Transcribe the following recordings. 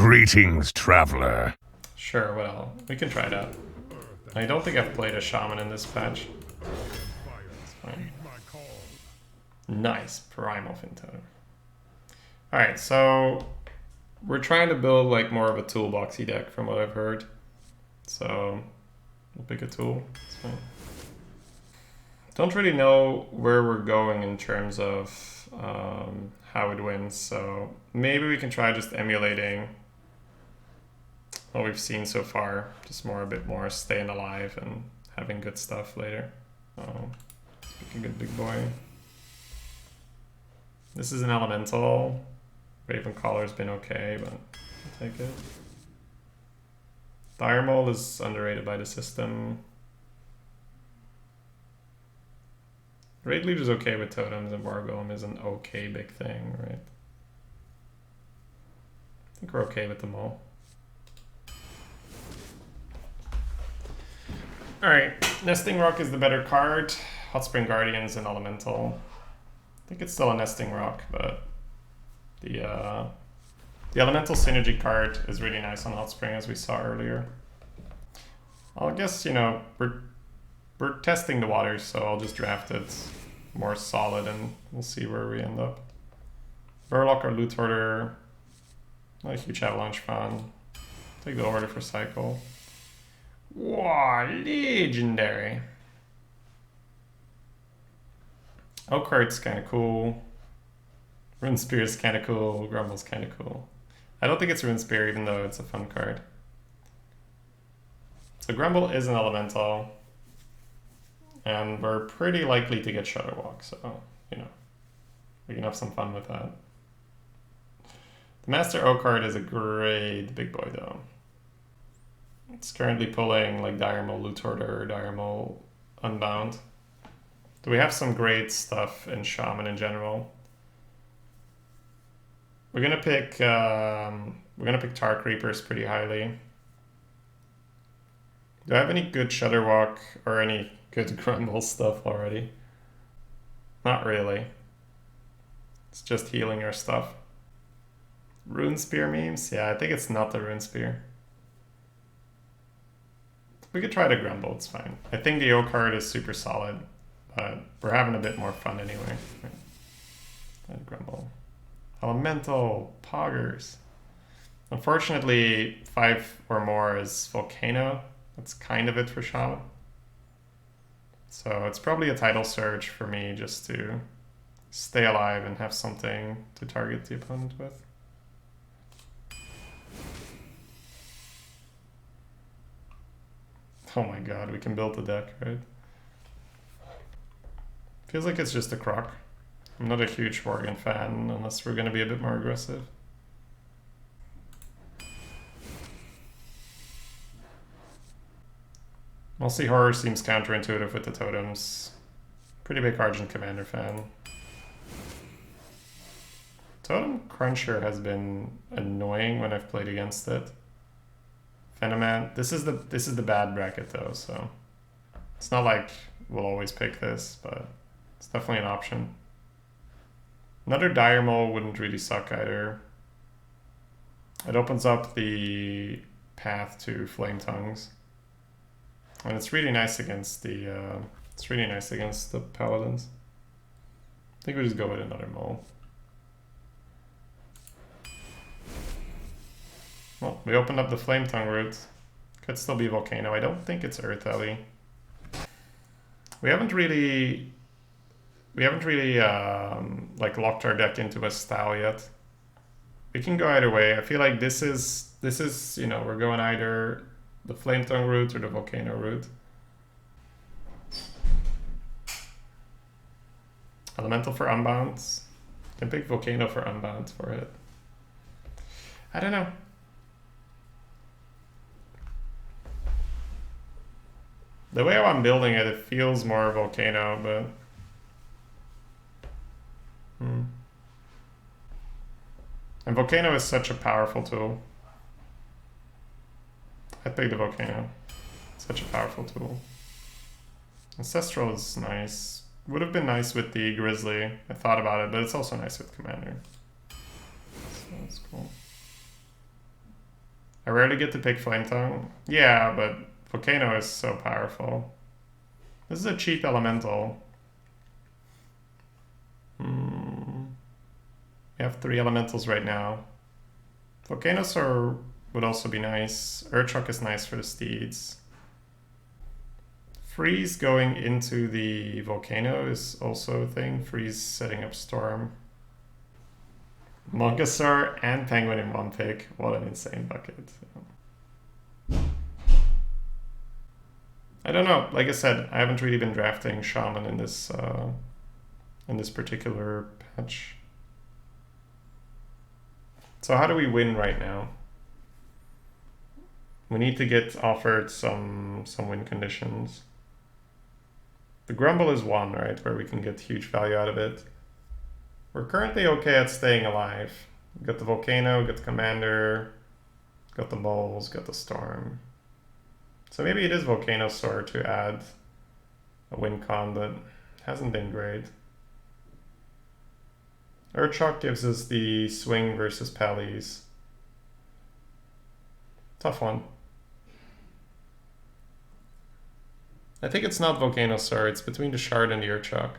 Greetings, traveler. Sure, well, we can try that. I don't think I've played a Shaman in this patch. That's fine. Nice, Primal Fin Totem. Alright, so we're trying to build like more of a toolboxy deck from what I've heard. So we'll pick a tool. It's fine. Don't really know where we're going in terms of how it wins, so maybe we can try just emulating what we've seen so far, just a bit more staying alive and having good stuff later. Pick a good big boy. This is an elemental. Ravencaller's been okay, but I'll take it. Diremole is underrated by the system. Raid Leader is okay with totems, and Wargolem is an okay big thing, right? I think we're okay with them all. Alright, Nesting Rock is the better card. Hot Spring Guardian's an elemental. I think it's still a Nesting Rock, but the elemental synergy card is really nice on Hot Spring, as we saw earlier. I guess, you know, we're testing the waters, so I'll just draft it more solid and we'll see where we end up. Burlock or Loot Hoarder. Not a huge Avalanche fan. Take the order for cycle. Wow, legendary. Oakheart's kind of cool. Rune Spear's kind of cool. Grumble's kind of cool. I don't think it's Rune Spear, even though it's a fun card. So Grumble is an elemental. And we're pretty likely to get Shudderwalk, so, you know, we can have some fun with that. The Master Oakheart is a great big boy, though. It's currently pulling, like, Diremole Loot Hoarder or Diremole Unbound. Do we have some great stuff in Shaman in general? We're gonna pick Tar Creepers pretty highly. Do I have any good Shudderwalk or any good Grumble stuff already? Not really. It's just healing our stuff. Rune Spear memes? Yeah, I think it's not the Rune Spear. We could try to Grumble, it's fine. I think the O card is super solid, but we're having a bit more fun anyway. And Grumble. Elemental, Poggers. Unfortunately, 5 or more is Volcano. That's kind of it for Shaman. So it's probably a title surge for me just to stay alive and have something to target the opponent with. Oh my god, we can build the deck, right? Feels like it's just a croc. I'm not a huge Worgen fan unless we're going to be a bit more aggressive. Mostly Horror seems counterintuitive with the totems. Pretty big Argent Commander fan. Totem Cruncher has been annoying when I've played against it. Venoman, this is the bad bracket though, so it's not like we'll always pick this, but it's definitely an option. Another Diremole wouldn't really suck either. It opens up the path to Flame Tongues. And it's really nice against the paladins. I think we just go with another mole. Well, we opened up the Flame Tongue route. Could still be Volcano. I don't think it's Earth Ellie. We haven't really like locked our deck into a style yet. We can go either way. I feel like this is you know, we're going either the Flame Tongue route or the Volcano route. Elemental for Unbounds. Can pick Volcano for Unbounds for it. I don't know. The way I'm building it, it feels more Volcano, but... And Volcano is such a powerful tool. I'd pick the Volcano. Such a powerful tool. Ancestral is nice. Would have been nice with the Grizzly. I thought about it, but it's also nice with Commander. So that's cool. I rarely get to pick Flame Tongue. Yeah, but Volcano is so powerful. This is a cheap elemental. We have 3 elementals right now. Volcanosaur would also be nice. Urchok is nice for the steeds. Freeze going into the volcano is also a thing. Freeze setting up Storm. Monkasaur and Penguin in one pick. What an insane bucket. I don't know. Like I said, I haven't really been drafting Shaman in this particular patch. So how do we win right now? We need to get offered some win conditions. The Grumble is 1, right? Where we can get huge value out of it. We're currently okay at staying alive. We got the Volcano, got the Commander, got the Moles, got the Storm. So maybe it is Volcanosaur to add a win con, but hasn't been great. Urchok gives us the swing versus Pallies. Tough one. I think it's not Volcanosaur, it's between the Shard and the Urchok.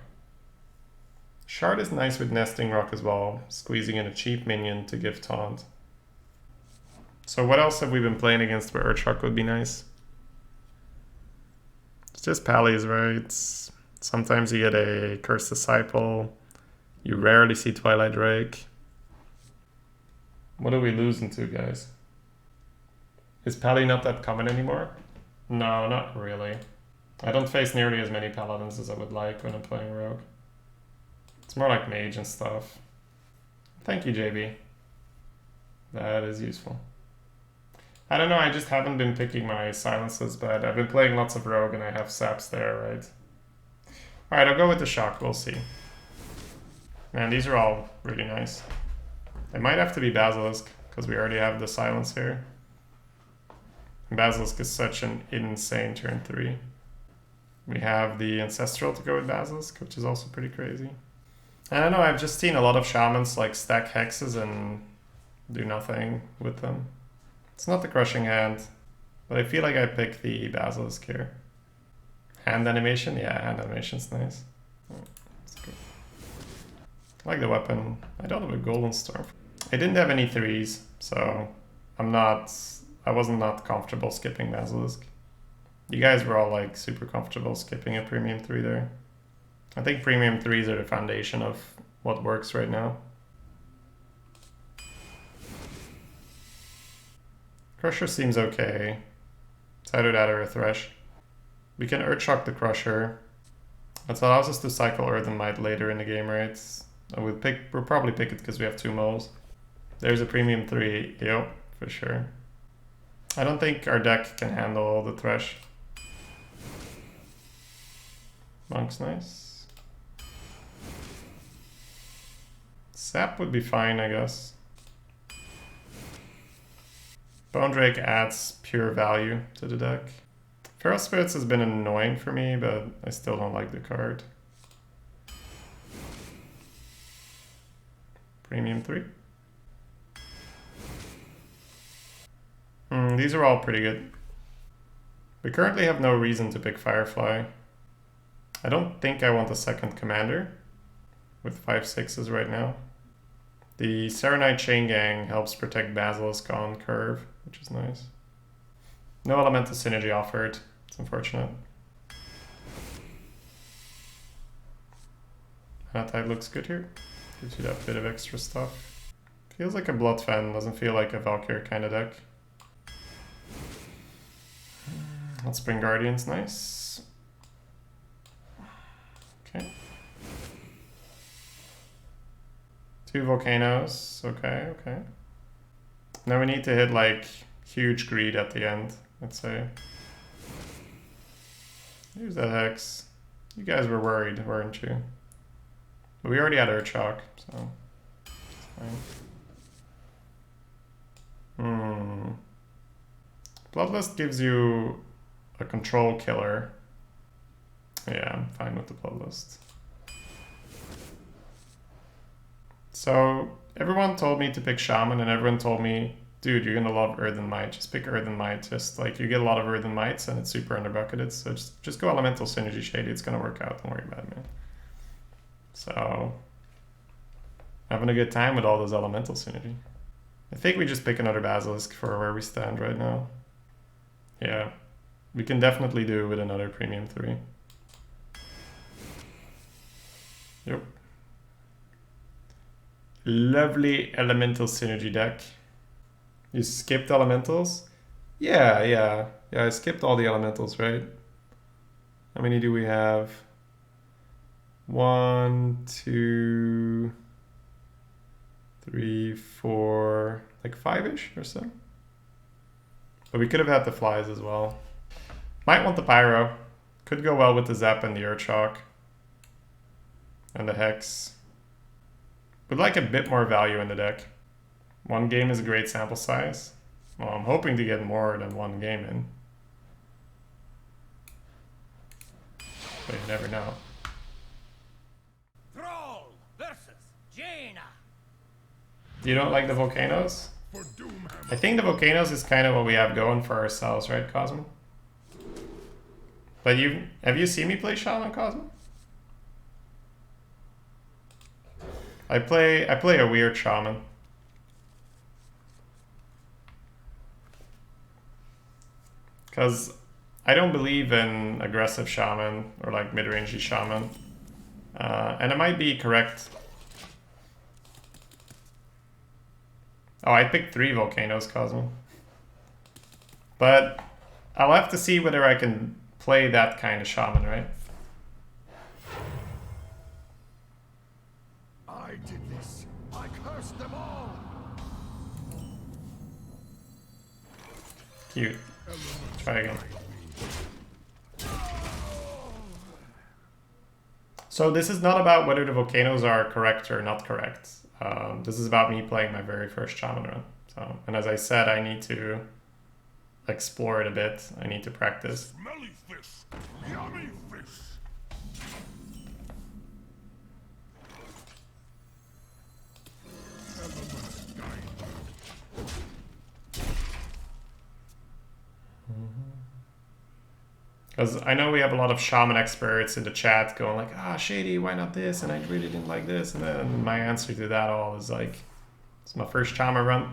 Shard is nice with Nesting Rock as well, squeezing in a cheap minion to give Taunt. So what else have we been playing against where Urchok would be nice? It's just Pallies, right? Sometimes you get a Cursed Disciple. You rarely see Twilight Drake. What are we losing to, guys? Is Pally not that common anymore? No, not really. I don't face nearly as many Paladins as I would like when I'm playing Rogue. It's more like Mage and stuff. Thank you, JB. That is useful. I don't know, I just haven't been picking my silences, but I've been playing lots of Rogue and I have saps there, right? Alright, I'll go with the Shock, we'll see. Man, these are all really nice. They might have to be Basilisk, because we already have the silence here. And Basilisk is such an insane turn 3. We have the Ancestral to go with Basilisk, which is also pretty crazy. I don't know, I've just seen a lot of Shamans like stack Hexes and do nothing with them. It's not the Crushing Hand, but I feel like I pick the Basilisk here. Hand animation? Yeah, hand animation's nice. That's good. I like the weapon. I don't have a Golden Storm. I didn't have any 3s, so I wasn't not comfortable skipping Basilisk. You guys were all like super comfortable skipping a Premium 3 there. I think Premium 3s are the foundation of what works right now. Crusher seems okay. It's either that or a Thresh. We can Earthshock the Crusher. That allows us to cycle Earth and Might later in the game, right? We'll probably pick it because we have 2 moles. There's a Premium 3, yep, for sure. I don't think our deck can handle the Thresh. Monk's nice. Sap would be fine, I guess. Bone Drake adds pure value to the deck. Feral Spirits has been annoying for me, but I still don't like the card. Premium 3. These are all pretty good. We currently have no reason to pick Firefly. I don't think I want a second commander with 5/6s right now. The Serenite Chain Gang helps protect Basilisk on curve, which is nice. No elemental synergy offered. It's unfortunate. Anatide looks good here. Gives you that bit of extra stuff. Feels like a Blood Fan, doesn't feel like a Valkyr kind of deck. Spring Guardian's nice. Okay. 2 Volcanoes. Okay, okay. Now we need to hit like huge greed at the end, let's say. Here's that Hex. You guys were worried, weren't you? But we already had Urchok, so it's fine. Bloodlust gives you a control killer. Yeah, I'm fine with the Bloodlust. So everyone told me to pick Shaman and everyone told me dude, you're gonna love Earthen Might. Just pick Earthen Might. Just like you get a lot of Earthen Mights and it's super underbucketed. So just go Elemental Synergy Shady. It's gonna work out. Don't worry about it, man. So having a good time with all those Elemental Synergy. I think we just pick another Basilisk for where we stand right now. Yeah, we can definitely do with another Premium 3. Yep. Lovely Elemental Synergy deck. You skipped Elementals? Yeah, I skipped all the Elementals, right? How many do we have? 1, 2, 3, 4, like 5-ish or so. But we could have had the flies as well. Might want the Pyro. Could go well with the Zap and the Urchalk. And the Hex. Would like a bit more value in the deck. One game is a great sample size. Well, I'm hoping to get more than one game in. But you never know. Thrall versus Jaina. You don't like the Volcanoes? I think the Volcanoes is kind of what we have going for ourselves, right, Cosmo? But have you seen me play Shaman, Cosmo? I play a weird Shaman. Because I don't believe in aggressive Shaman or like mid-rangey Shaman. And it might be correct. Oh, I picked 3 Volcanoes, Cosmo. But I'll have to see whether I can play that kind of Shaman, right? I did this. I cursed them all. Cute. Try again. So this is not about whether the Volcanoes are correct or not correct. This is about me playing my very first Shaman run. So, and as I said, I need to explore it a bit. I need to practice. Smelly fish. Yummy fish. Because I know we have a lot of Shaman experts in the chat going like, Shady, why not this? And I really didn't like this. And then my answer to that all is like, it's my first Shaman run.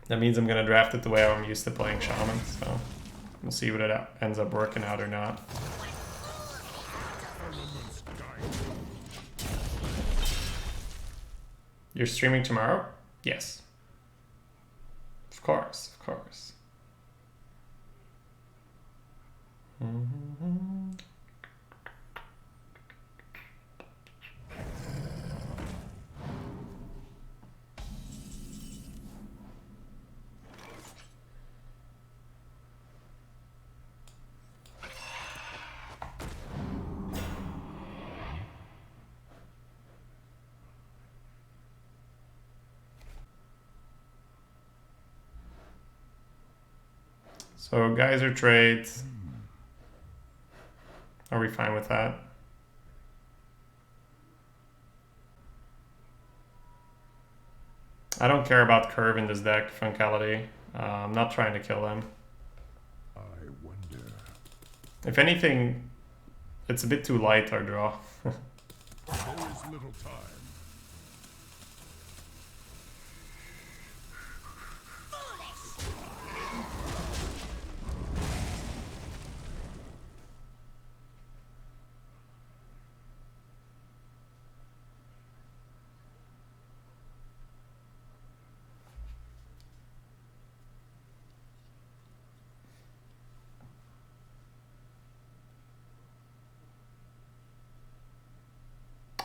That means I'm going to draft it the way I'm used to playing Shaman. So we'll see what it ends up working out or not. You're streaming tomorrow? Yes. Of course, of course. So geyser trades. Are we fine with that? I don't care about curve in this deck, Funkality. I'm not trying to kill them. I wonder. If anything, it's a bit too light, our draw. There is little time.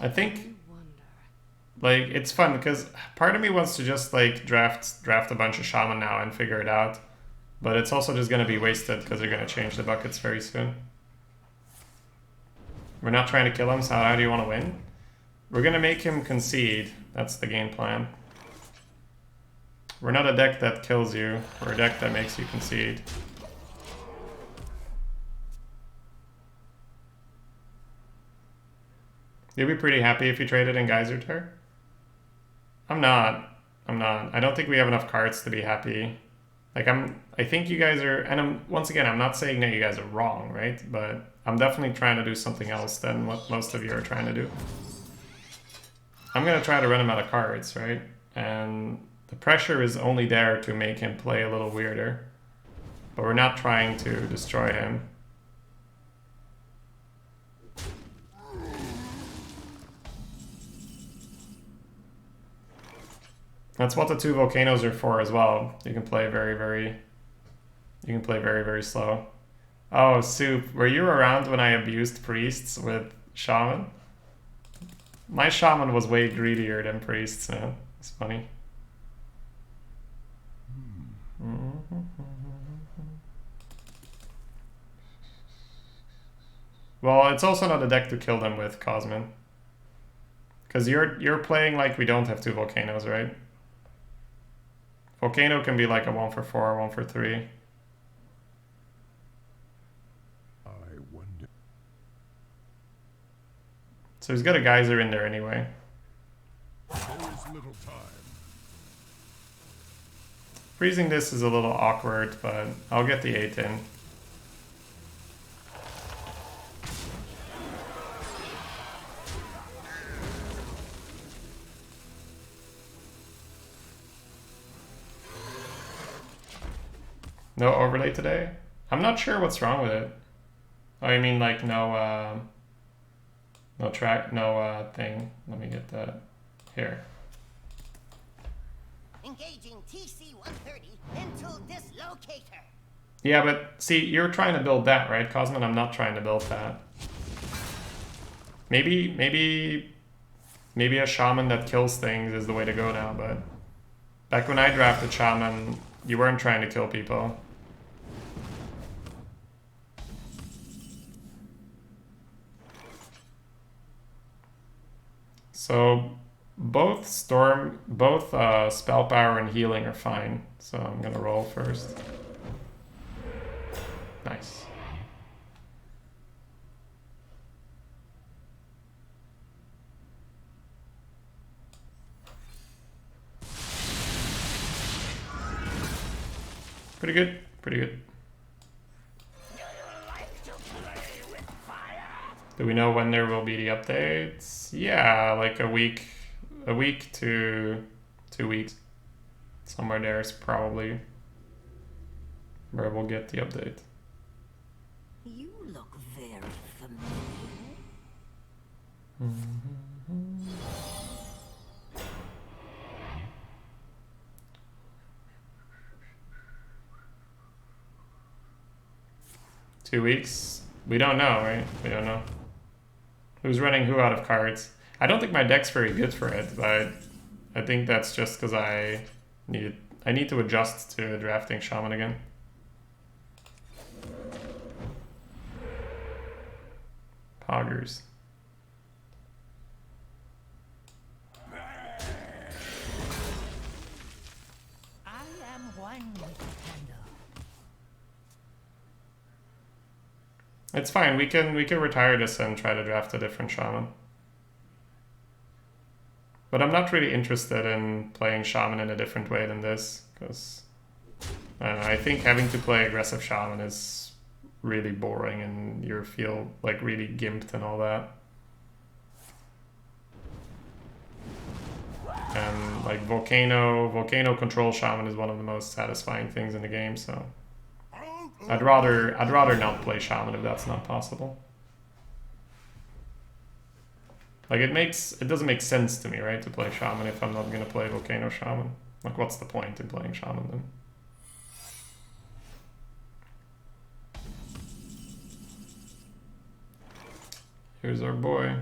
I think like it's fun because part of me wants to just like draft a bunch of Shaman now and figure it out, but it's also just gonna be wasted because they're gonna change the buckets very soon. We're not trying to kill him, so how do you want to win? We're gonna make him concede. That's the game plan. We're not a deck that kills you. We're a deck that makes you concede. You'd be pretty happy if you traded in Geyser Tear? I'm not. I'm not. I don't think we have enough cards to be happy. Like I think you guys are, and once again, I'm not saying that you guys are wrong, right? But I'm definitely trying to do something else than what most of you are trying to do. I'm gonna try to run him out of cards, right? And the pressure is only there to make him play a little weirder. But we're not trying to destroy him. That's what the 2 volcanoes are for as well. You can play very slow. Oh, Soup, were you around when I abused priests with Shaman? My Shaman was way greedier than priests, man. It's funny. Well, it's also not a deck to kill them with, Cosmin. Because you're playing like we don't have 2 volcanoes, right? Volcano can be like a 1 for 4, 1 for 3. I wonder. So he's got a geyser in there anyway. There is little time. Freezing this is a little awkward, but I'll get the 8 in. No overlay today? I'm not sure what's wrong with it. Oh, you mean like no thing. Let me get that here. Engaging TC-130 into dislocator. Yeah, but see, you're trying to build that, right, Cosmin? I'm not trying to build that. Maybe a Shaman that kills things is the way to go now, but back when I drafted Shaman, you weren't trying to kill people. So both spell power and healing are fine. So I'm gonna roll first. Nice. Pretty good. Pretty good. Do we know when there will be the updates? Yeah, like a week to 2 weeks. Somewhere there is probably where we'll get the update. You look very familiar. Mm-hmm. 2 weeks? We don't know, right? We don't know. Who's running who out of cards? I don't think my deck's very good for it, but I think that's just because I need to adjust to drafting Shaman again. Poggers. I am one with the candle. It's fine. We can retire this and try to draft a different Shaman. But I'm not really interested in playing Shaman in a different way than this, because I think having to play aggressive Shaman is really boring and you feel like really gimped and all that. And like Volcano control Shaman is one of the most satisfying things in the game, so I'd rather not play Shaman if that's not possible. Like it doesn't make sense to me, right, to play Shaman if I'm not gonna play Volcano Shaman. Like what's the point in playing Shaman then? Here's our boy.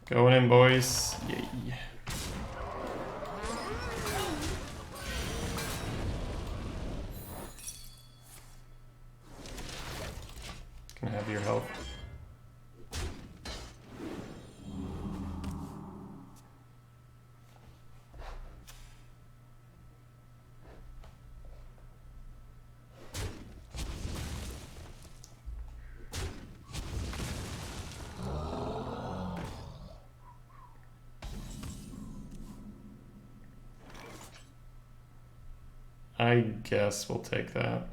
Going in, boys. Yay. Can have your health. I guess we'll take that.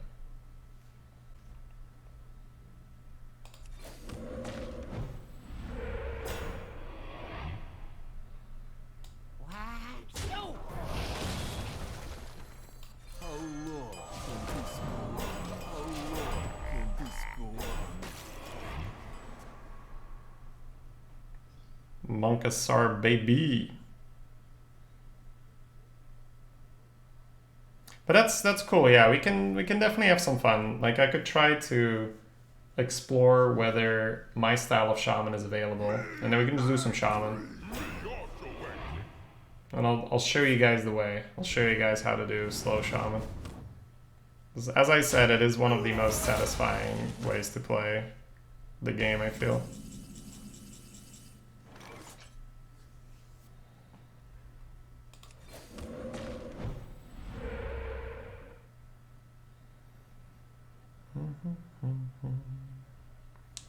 Monkasar baby. But that's cool. Yeah, we can definitely have some fun. Like I could try to explore whether my style of shaman is available, and then we can just do some shaman. And I'll show you guys the way. I'll show you guys how to do slow shaman. As I said, it is one of the most satisfying ways to play the game, I feel.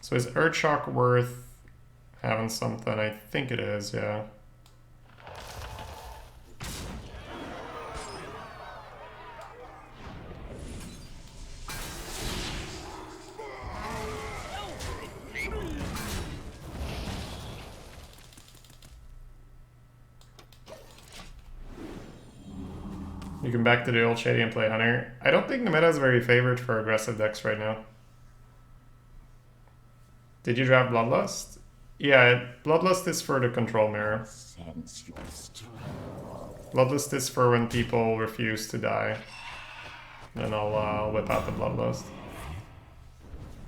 So is Earthshock worth having something? I think it is, yeah. You can back to the old Shady and play Hunter. I don't think the meta is very favored for aggressive decks right now. Did you draft Bloodlust? Yeah, Bloodlust is for the control mirror. Bloodlust is for when people refuse to die. Then I'll whip out the Bloodlust.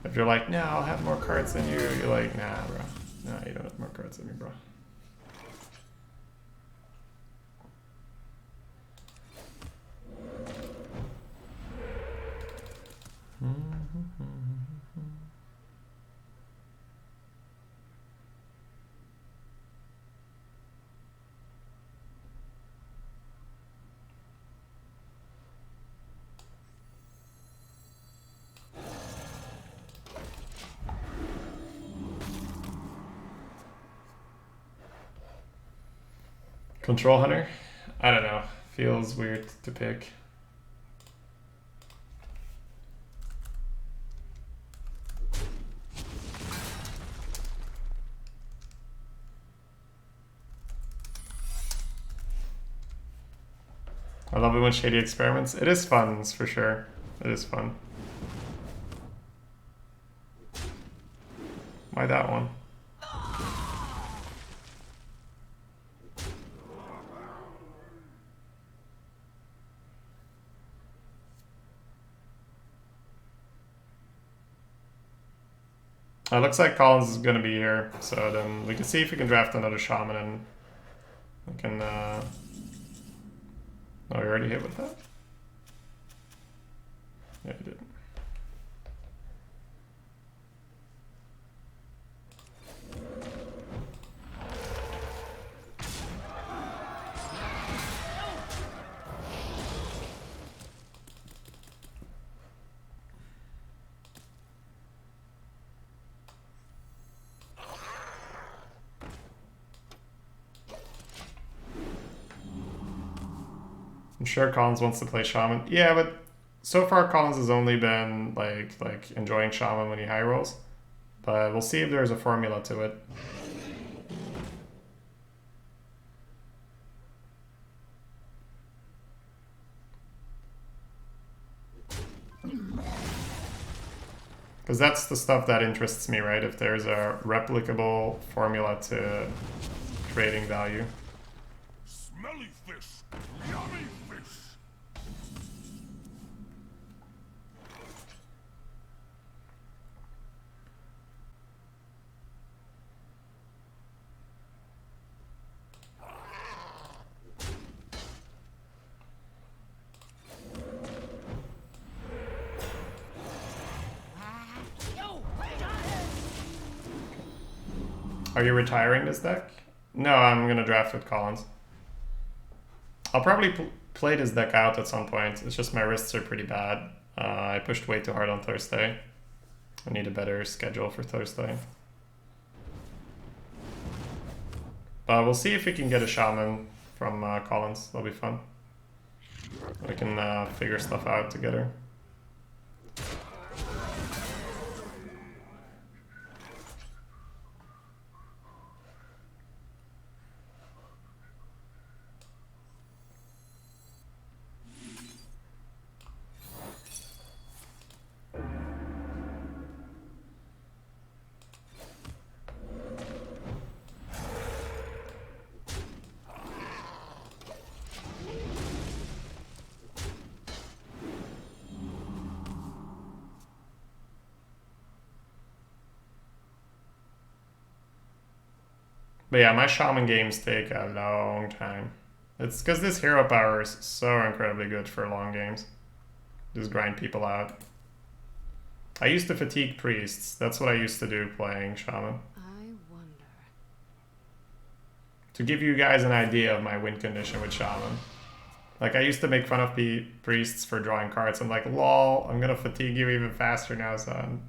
If you're like, no, I'll have more cards than you, you're like, nah, bro. Nah, you don't have more cards than me, bro. Control Hunter? I don't know. Feels weird to pick. I love it when Shady experiments. It is fun, for sure. It is fun. Why that one? It looks like Collins is going to be here, so then we can see if we can draft another Shaman and we can... Oh, you already hit with that? Yeah, you did. I'm sure Collins wants to play Shaman. Yeah, but so far Collins has only been like enjoying Shaman when he high rolls. But we'll see if there's a formula to it. Because that's the stuff that interests me, right? If there's a replicable formula to creating value. Smelly fish! Yummy fish! Are you retiring this deck? No, I'm gonna draft with Collins. I'll probably play this deck out at some point. It's just my wrists are pretty bad. I pushed way too hard on Thursday. I need a better schedule for Thursday. But we'll see if we can get a Shaman from Collins. That'll be fun. We can figure stuff out together. But yeah, my Shaman games take a long time. It's because this hero power is so incredibly good for long games. Just grind people out. I used to fatigue priests. That's what I used to do playing Shaman. I wonder. To give you guys an idea of my win condition with Shaman. Like, I used to make fun of the priests for drawing cards. I'm like, lol, I'm gonna fatigue you even faster now, son.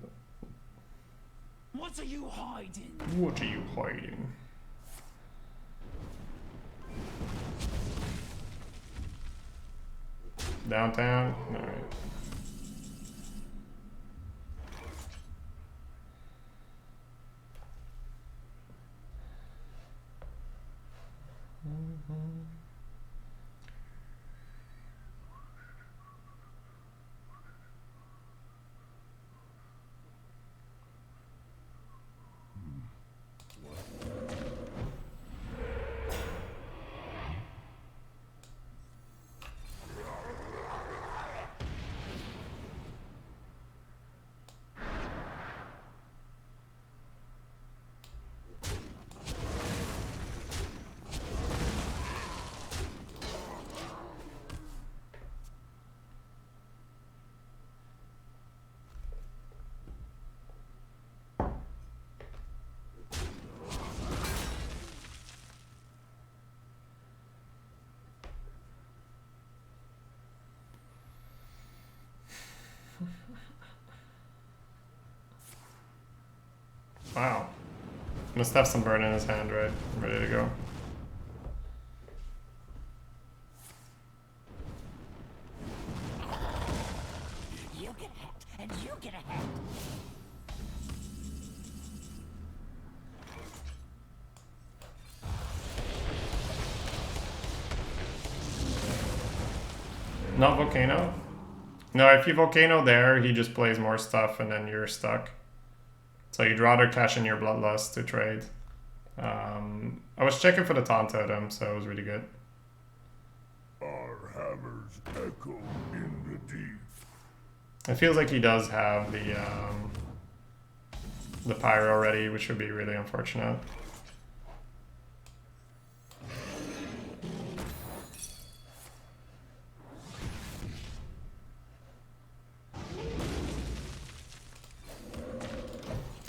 What are you hiding? What are you hiding? Downtown? Alright. Wow. Must have some burn in his hand, right? Ready to go. You get a hat, and you get a hat. Not Volcano? No, if you Volcano there, he just plays more stuff and then you're stuck. So you'd rather cash in your Bloodlust to trade. I was checking for the Taunt Totem, so it was really good. Our hammers echo in the deep. It feels like he does have the Pyro already, which would be really unfortunate.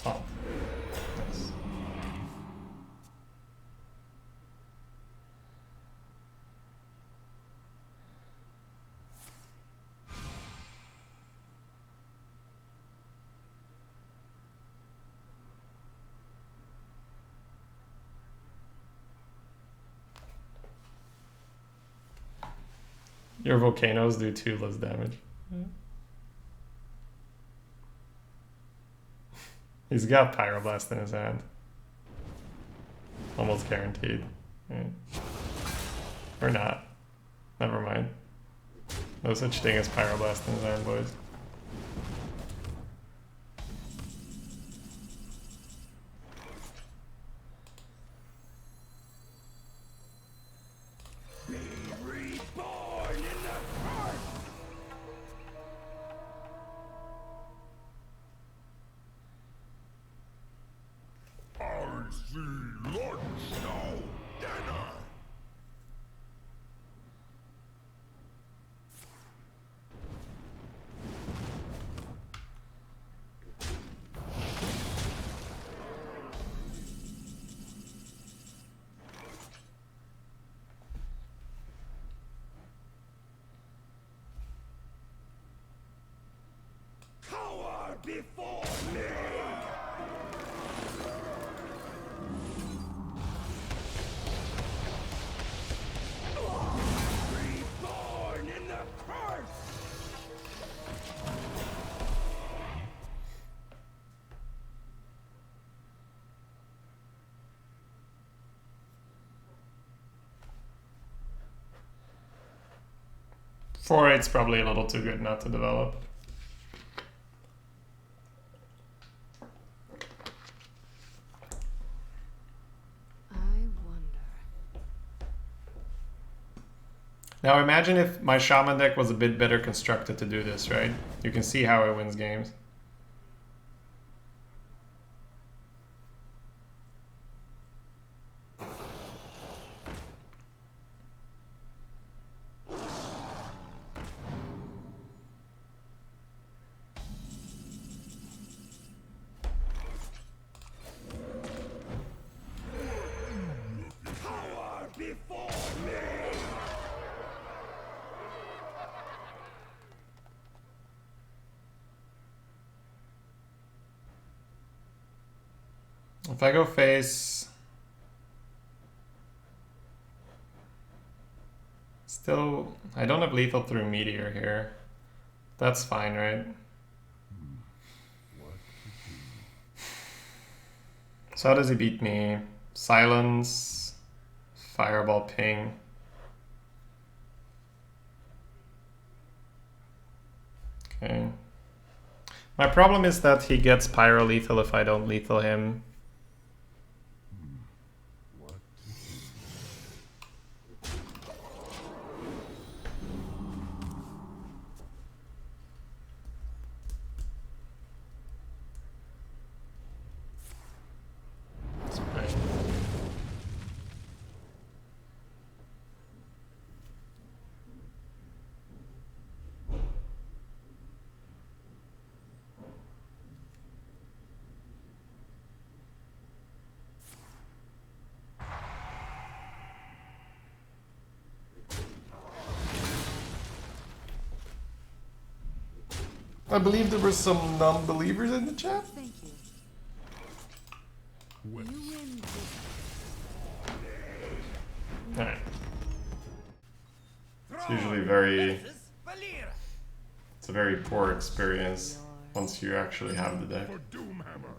Taunt. Nice. Your volcanoes do 2 less damage. He's got Pyroblast in his hand. Almost guaranteed. Yeah. Or not. Never mind. No such thing as Pyroblast in his hand, boys. I see lunch now, dinner. Cower before me. Reborn in the 4/8's probably a little too good not to develop. Now imagine if my Shaman deck was a bit better constructed to do this, right? You can see how it wins games. Power before me! If I go face... Still, I don't have lethal through Meteor here. That's fine, right? So how does he beat me? Silence, Fireball Ping. Okay. My problem is that he gets Pyro Lethal if I don't lethal him. I believe there were some non-believers in the chat. Thank you. You win. Alright. It's usually very... It's a very poor experience once you actually have the deck. For Doomhammer.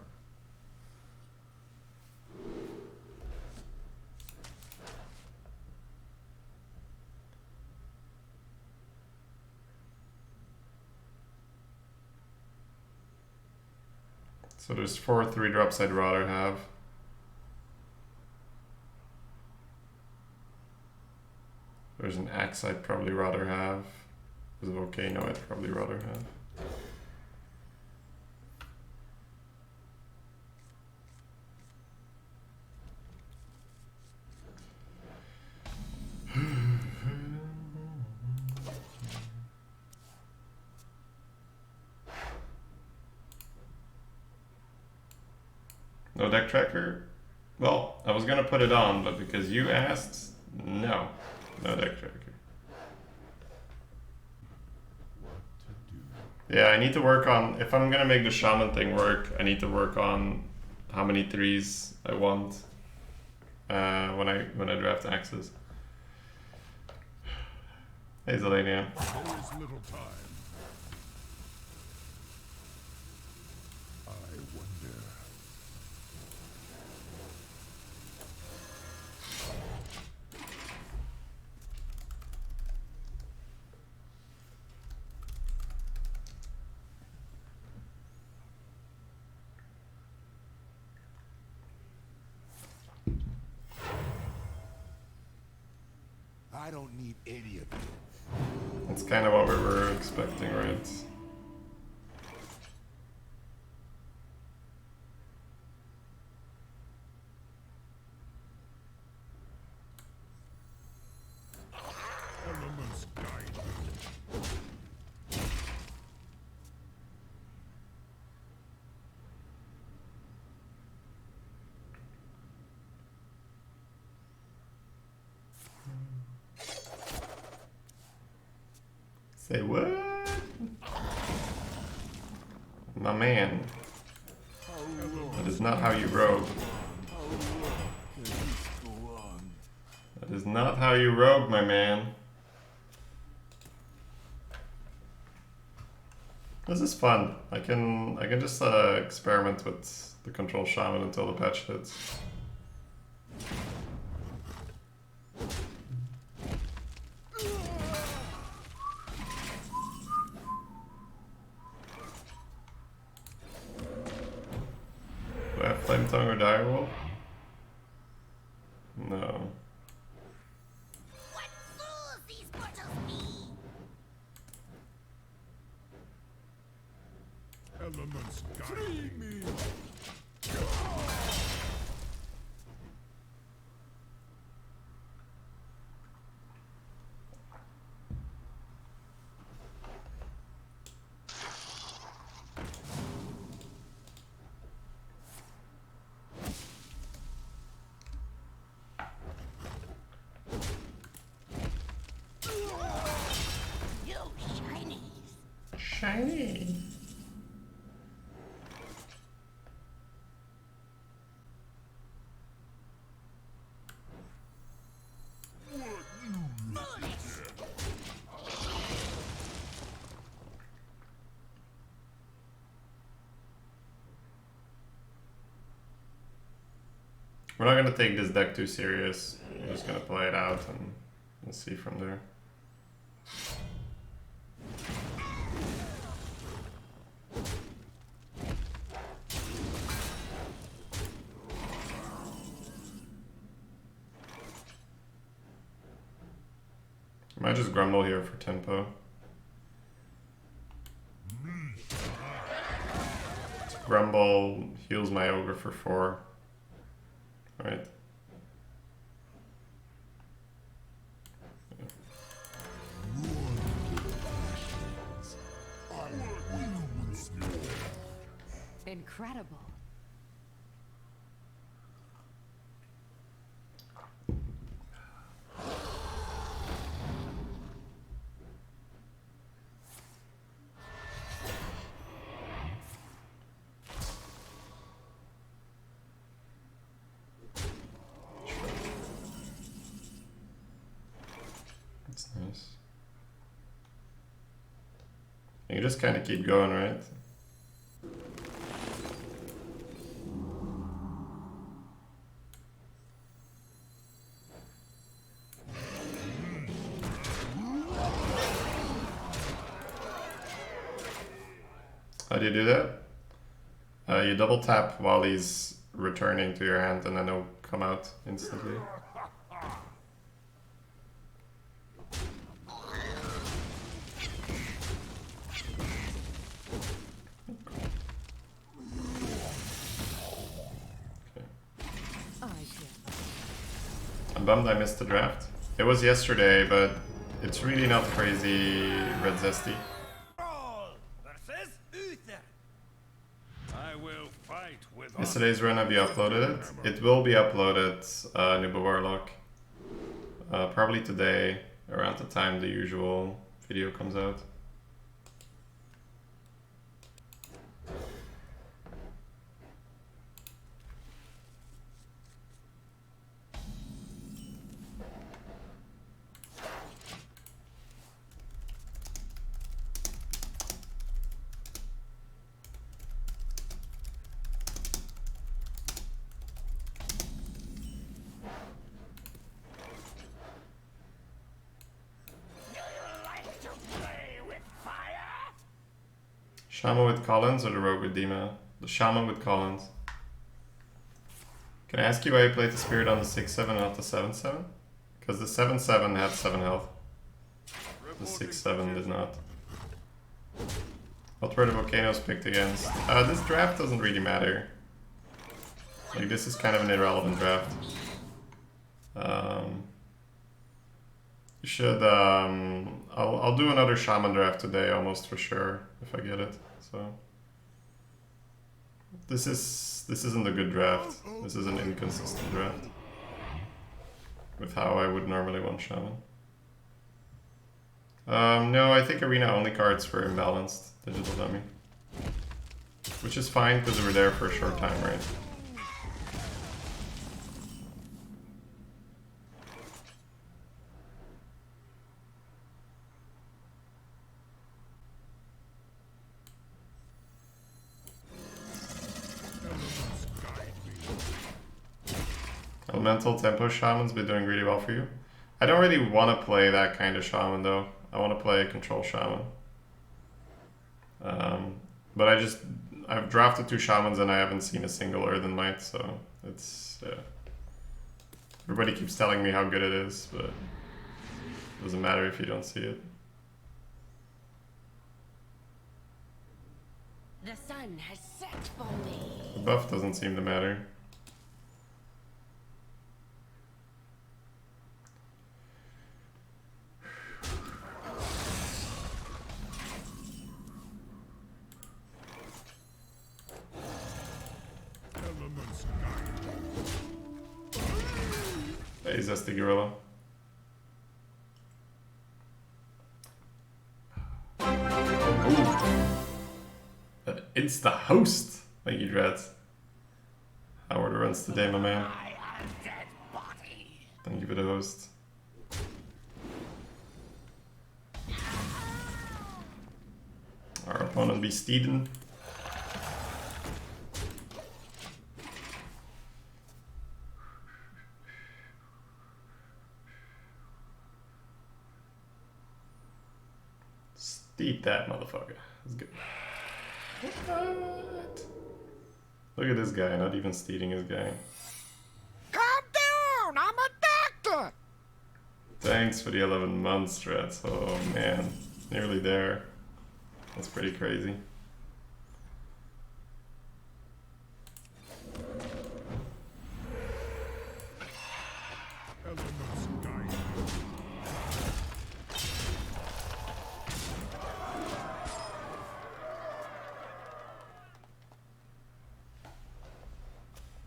So there's 4 3-drops I'd rather have. There's an axe I'd probably rather have. There's a volcano I'd probably rather have. No deck tracker? Well, I was gonna put it on, but because you asked, no. No deck tracker. Yeah, I need to work on, if I'm gonna make the Shaman thing work, I need to work on how many 3s I want when I draft axes. Hey Zelania. There is little time. I wonder. I don't need any of you. That's kind of what we were expecting, right? Elements guide me. Say what? My man. That is not how you rogue. That is not how you rogue, my man. This is fun. I can just experiment with the control shaman until the patch hits. Do I have Flame Tongue or Direwolf? No. What fools these mortals be! Elements guide me. You shinies! Shiny. We're not gonna take this deck too serious. We're just gonna play it out and we'll see from there. I might just grumble here for tempo. Grumble heals my ogre for 4. Right. Incredible. That's nice. You can just kind of keep going, right? How do you do that? You double tap while he's returning to your hand and then he'll come out instantly. I'm bummed I missed the draft. It was yesterday, but it's really not crazy red zesty. I will fight with Yesterday's run, have you uploaded it? It will be uploaded, Nuba Warlock. Probably today, around the time the usual video comes out. Shaman with Collins or the Rogue with Dima? The Shaman with Collins. Can I ask you why you played the Spirit on the 6-7 and not the 7-7? Because the 7-7 had 7 health. The 6-7 did not. What were the volcanoes picked against? This draft doesn't really matter. Like, this is kind of an irrelevant draft. You should, I'll do another Shaman draft today, almost for sure, if I get it. So this isn't a good draft. This is an inconsistent draft with how I would normally want Shaman. No, I think Arena only cards were imbalanced, digital dummy, which is fine because we're there for a short time, right? Elemental Tempo Shaman's been doing really well for you. I don't really want to play that kind of Shaman though. I want to play a Control Shaman. But I've drafted 2 Shamans and I haven't seen a single Earthen Might, so it's, yeah. Everybody keeps telling me how good it is, but it doesn't matter if you don't see it. The sun has set for me. The buff doesn't seem to matter. Hey, Zesty Gorilla. An insta host. Thank you, Dreads. How are the runs today, my man? Thank you for the host. Our opponent be Steeden. Steed that motherfucker. That's good. What? Look at this guy, not even steeding his guy. Calm down! I'm a doctor! Thanks for the 11 months, Reds. Oh man, nearly there. That's pretty crazy.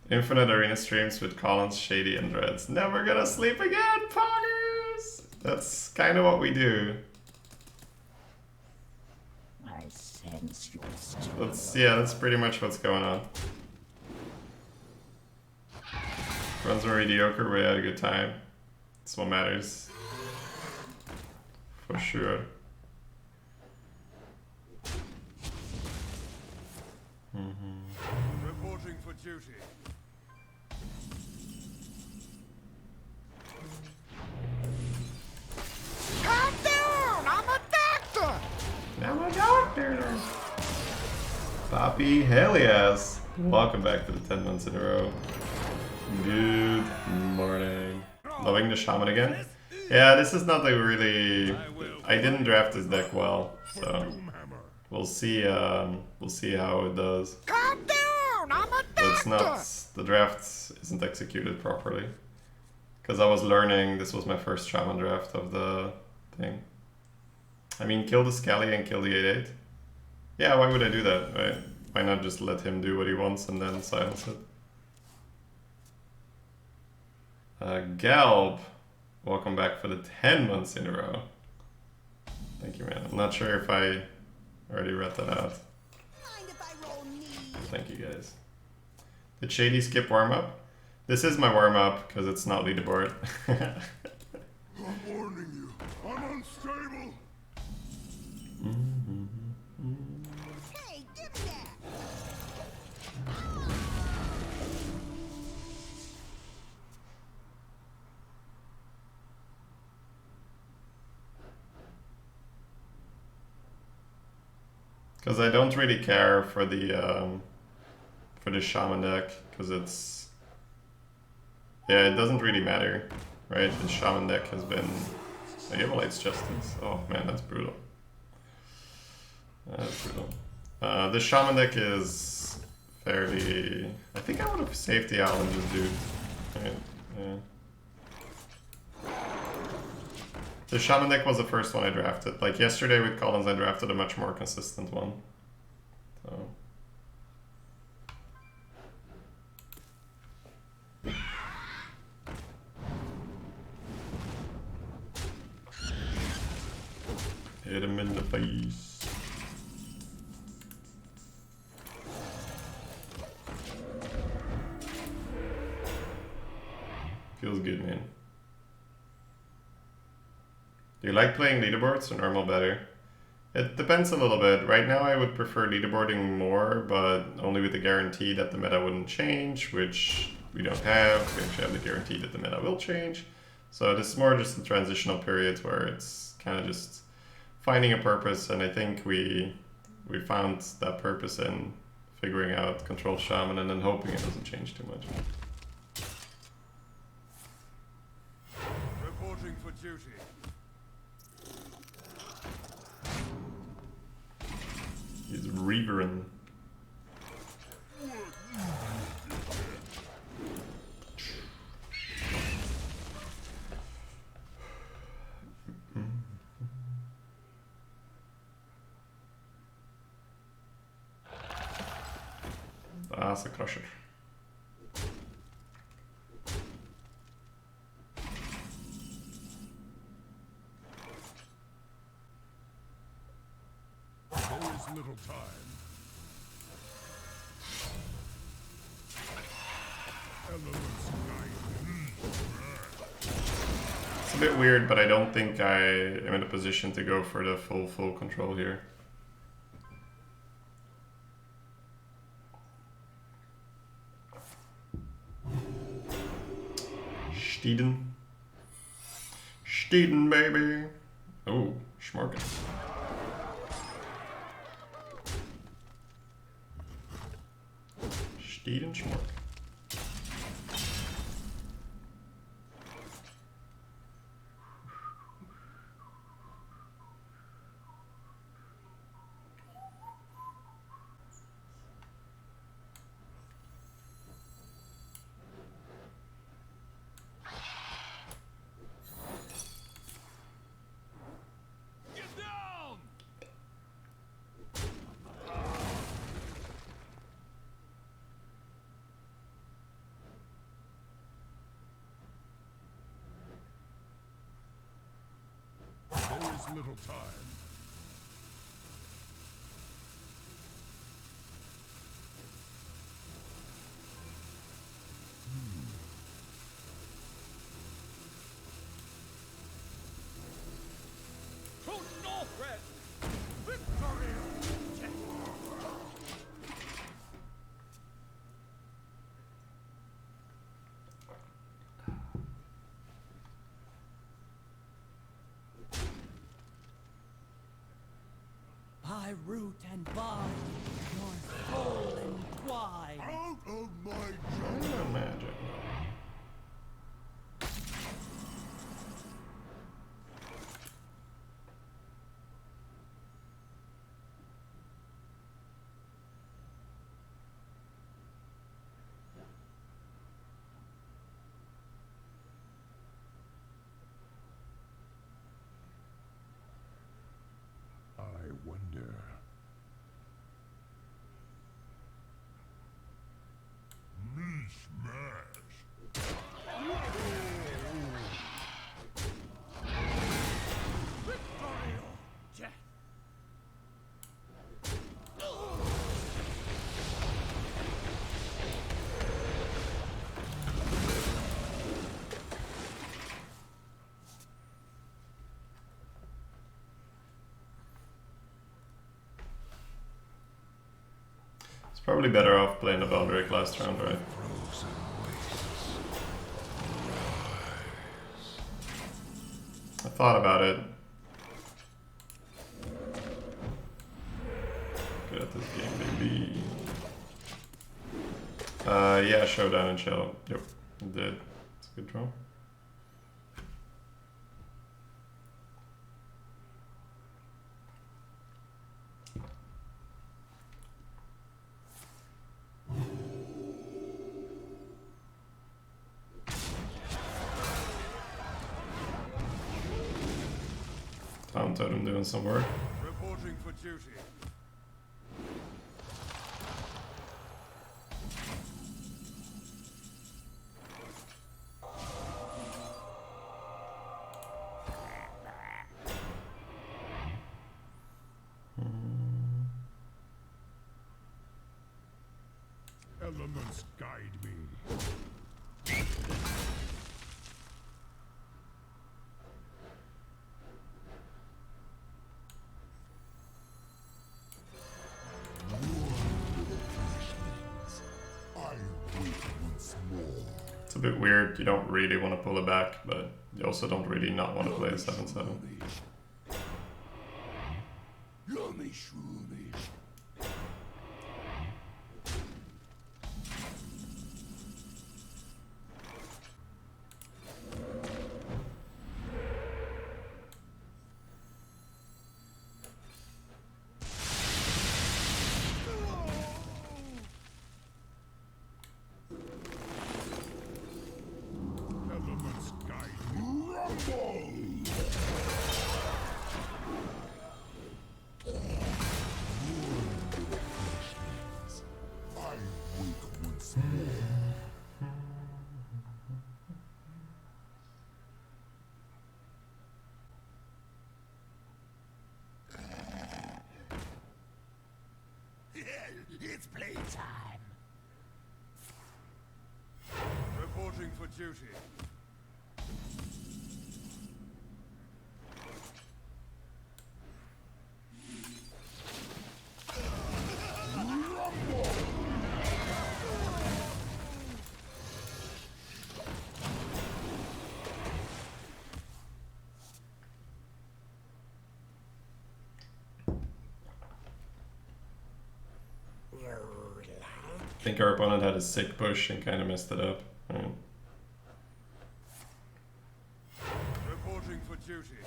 Infinite Arena streams with Collins, Shady, and Dreads. Never gonna sleep again, poggers! That's kind of what we do. I sense your strength. That's pretty much what's going on. Runs were mediocre, we had a good time. That's what matters. For sure. Reporting for duty. Calm down! I'm a doctor! I'm a doctor! Poppy, hell yes! Welcome back to the 10 months in a row. Good morning. Loving the Shaman again? Yeah, this is not like really... I didn't draft this deck well, so... We'll see how it does. Calm down! I'm a But it's doctor! not... The draft isn't executed properly. Because I was learning, this was my first Shaman draft of the thing. I mean, kill the Scally and kill the 8/8. Yeah, why would I do that, right? Why not just let him do what he wants and then silence it? Galb, welcome back for the 10 months in a row. Thank you, man. I'm not sure if I already read that out. Thank you, guys. Did Shady skip warm-up? This is my warm-up, because it's not leaderboard. I'm warning you. I'm unstable. Hey, give me that! Because I don't really care for the Shaman deck, because it's... Yeah, it doesn't really matter, right? The Shaman deck has been... Evilite's Justice. Oh man, that's brutal. That's brutal. The Shaman deck is fairly... I think I would have saved the owl and just dude. Right? Yeah. The Shaman deck was the first one I drafted. Like yesterday with Collins, I drafted a much more consistent one. So. Hit him in the face. Feels good, man. Do you like playing leaderboards or normal better? It depends a little bit. Right now I would prefer leaderboarding more, but only with the guarantee that the meta wouldn't change, which we don't have. We actually have the guarantee that the meta will change. So this is more just a transitional period where it's kind of just finding a purpose, and I think we found that purpose in figuring out control Shaman and then hoping it doesn't change too much. Reporting for duty. He's Reavering. That's a crusher. There is little time. Elements guide. It's a bit weird, but I don't think I am in a position to go for the full control here. Steeden, baby. Oh, Schmorken. Steeden, Schmorken. There is little time. By root and bond, your soul entwined. Out of my Oh, magic. I wonder. Me smash. Victory or death. It's probably better off playing the Baldric last round, right? I thought about it. Good at this game, baby. Yeah, Showdown and Shell. Yep, it did. It's a good draw. Town Totem doing some work. Reporting for duty. Elements guide me. It's a bit weird, you don't really want to pull it back, but you also don't really not want to play a 7-7. Yummy shroomy. duty. I think our opponent had a sick push and kind of messed it up. Right. Reporting for duty.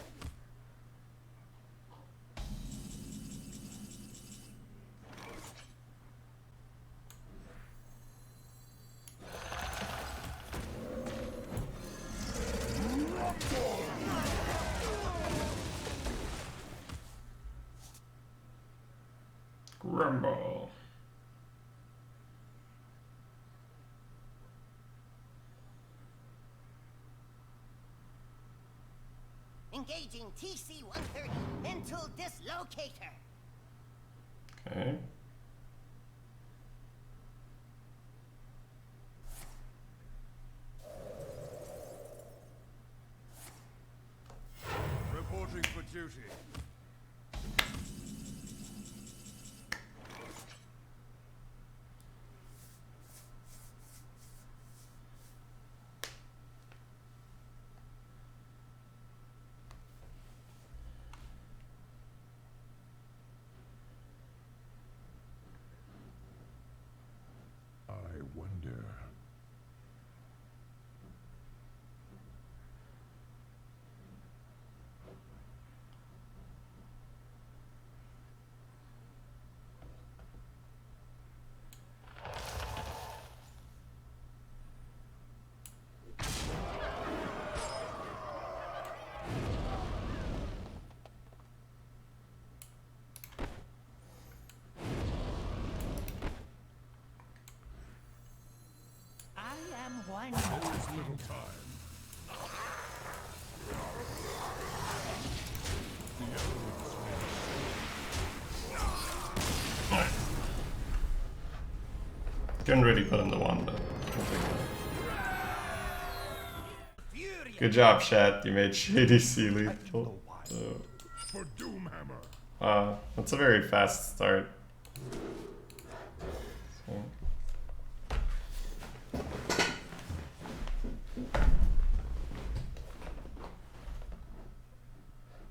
Grumble. Engaging TC-130 into dislocator. Okay. Reporting for duty. I wonder. I am one. There's little time. Couldn't really put him to one, but good job, Shat. You made Shady C lethal. For Doomhammer. That's a very fast start. So.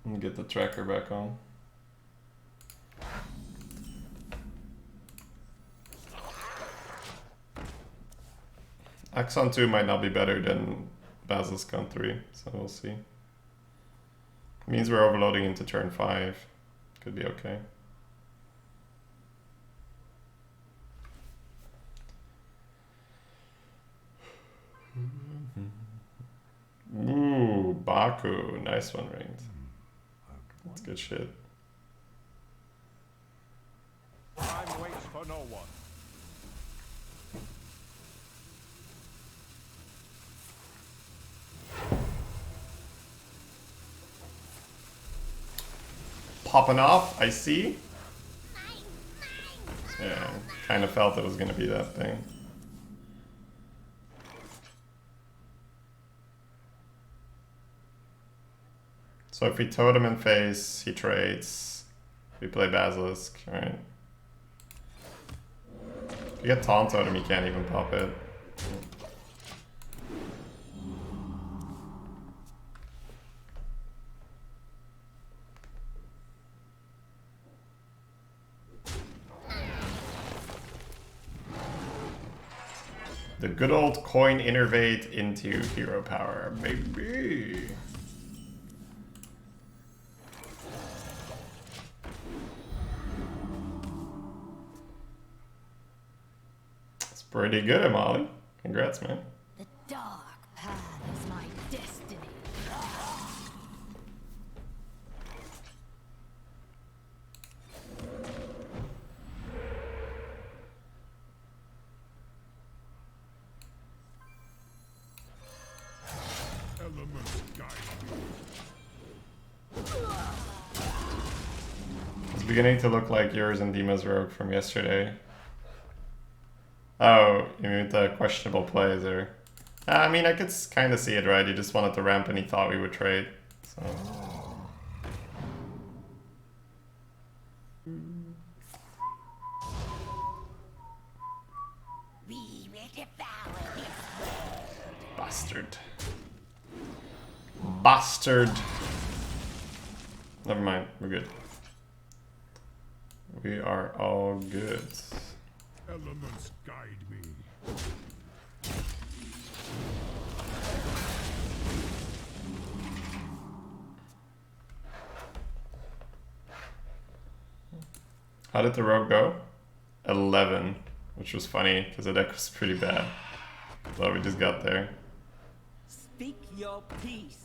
Let me get the tracker back on. Axon 2 might not be better than Basilisk on 3, so we'll see. It means we're overloading into turn 5. Could be okay. Ooh, Baku. Nice one, Ringed. That's good shit. Time waits for no one. Popping off, I see. Yeah, kind of felt it was gonna be that thing. So if we totem in face, he trades. We play Basilisk, alright. If you get taunt totem, you can't even pop it. The good old coin innervate into hero power, baby. It's pretty good, Amali. Congrats, man. The dark path is my destiny. Elements guide me. It's beginning to look like yours and Dima's rogue from yesterday. Oh, you mean the questionable plays or I mean, I could kind of see it, right? He just wanted to ramp and he thought we would trade. So. We will devour this world. Bastard. Bastard. Never mind, we're good. We are all good. Elements guide me. How did the rogue go? 11, which was funny because the deck was pretty bad. But we just got there. Speak your peace.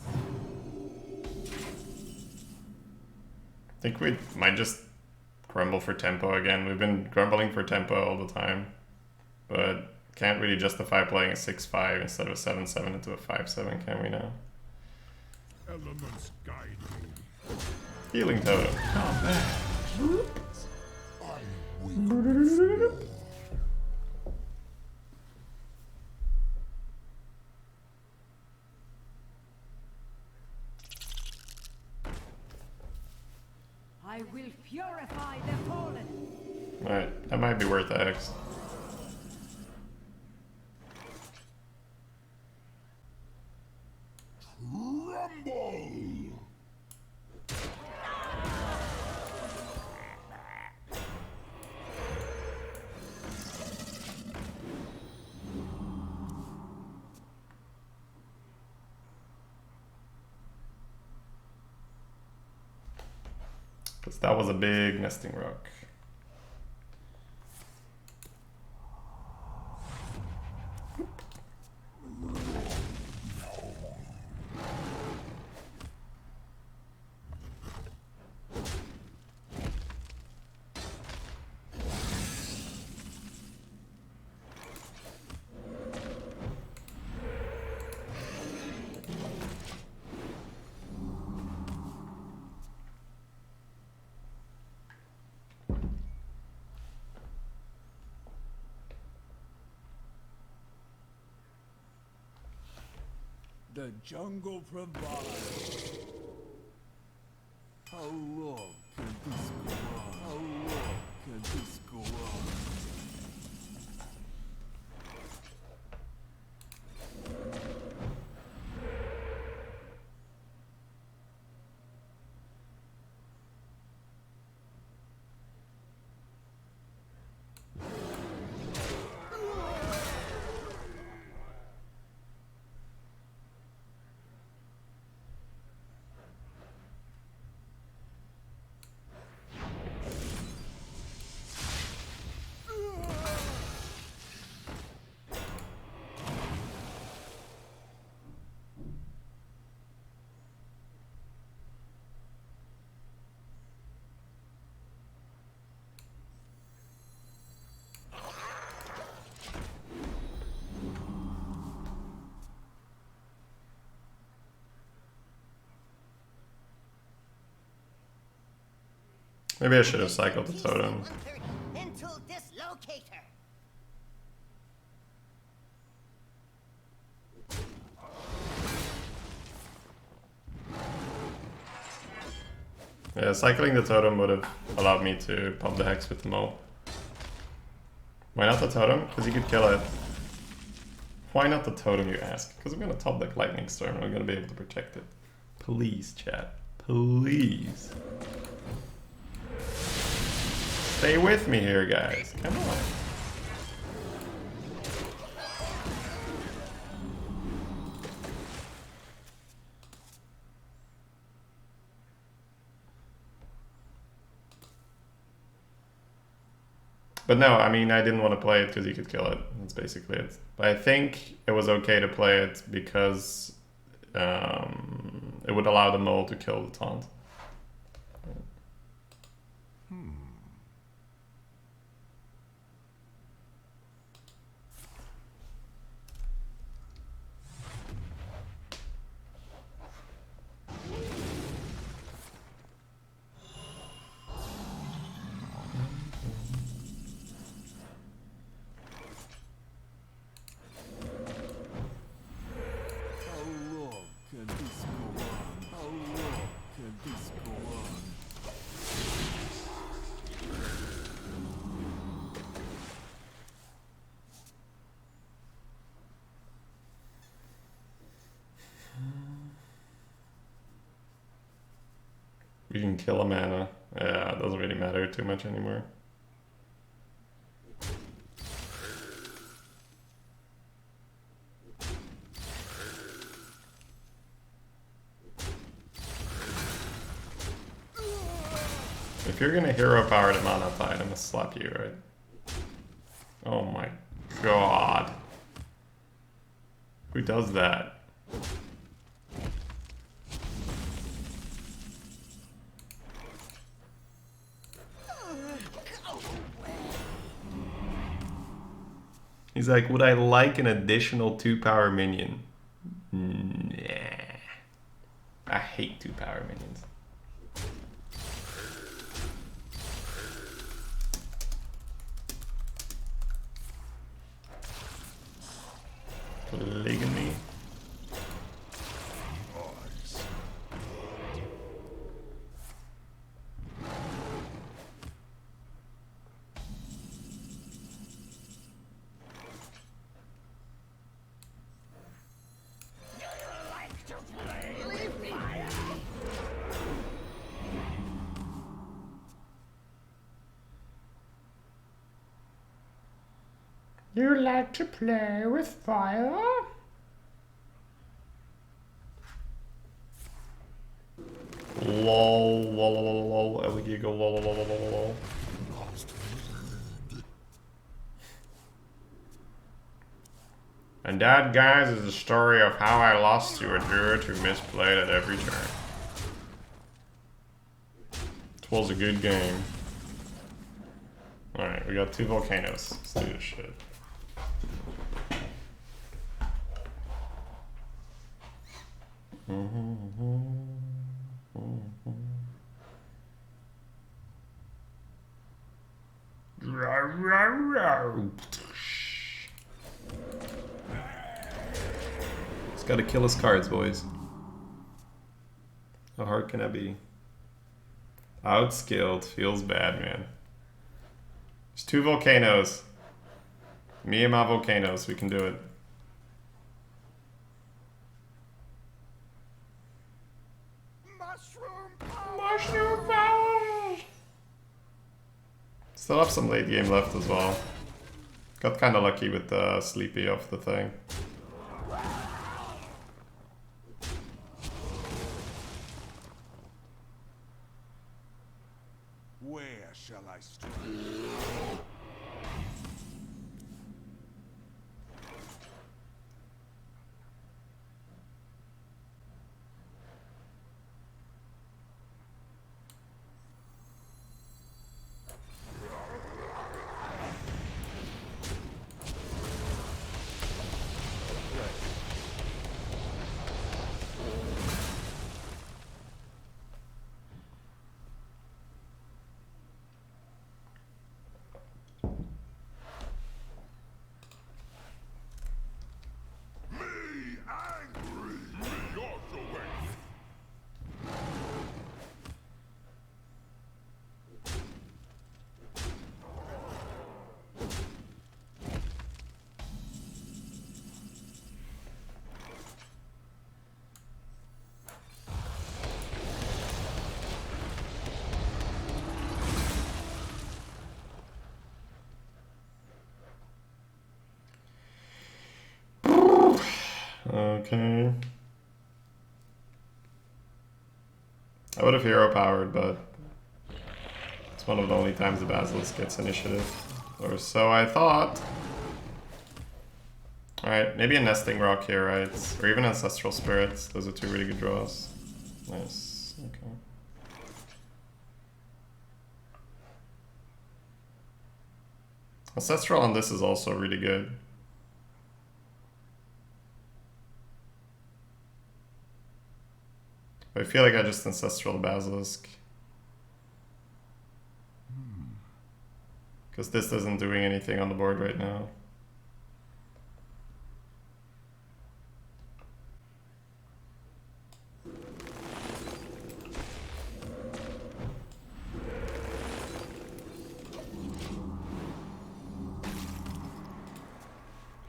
I think we might just grumble for tempo again. We've been grumbling for tempo all the time. But can't really justify playing a 6-5 instead of a 7-7 into a 5-7, can we now? Elements guide me. Healing totem. Not bad. I will purify the fallen. Alright, that might be worth the X. Rumble! Because that was a big nesting rock. The jungle provides. How long can this go on? How long can this go on? Maybe I should have cycled the totem. Into this locator. Yeah, cycling the totem would have allowed me to pump the hex with the mole. Why not the totem? Because you could kill it. Why not the totem, you ask? Because I'm gonna top deck Lightning Storm and I'm gonna be able to protect it. Please, chat. Please. Stay with me here, guys. Come on. But no, I mean, I didn't want to play it because you could kill it. That's basically it. But I think it was okay to play it because it would allow the mole to kill the taunt. We can kill a mana. Yeah, it doesn't really matter too much anymore. If you're gonna hero power the mana tide, I must slap you, right? Oh my god. Who does that? He's like, would I like an additional 2-power minion? Nah. I hate 2-power minions. Polygamy. You like to play with fire? Lol, lol, lol, lol, Ellie giggle, lol, lol, lol, lol, lol. And that, guys, is the story of how I lost to a druid who misplayed at every turn. It was a good game. Alright, we got 2 volcanoes. Let's do this shit. He's gotta kill his cards, boys. How hard can that be? Outskilled. Feels bad, man. There's 2 volcanoes. Me and my volcanoes, we can do it. Mushroom power! Still have some late game left as well. Got kinda lucky with the sleepy of the thing. Where shall I start? Okay. I would have hero powered, but it's one of the only times the Basilisk gets initiative. Or so I thought. Alright, maybe a Nesting Rock here, right? Or even Ancestral Spirits. Those are 2 really good draws. Nice. Okay. Ancestral on this is also really good. I feel like I just Ancestral Basilisk. Because this isn't doing anything on the board right now.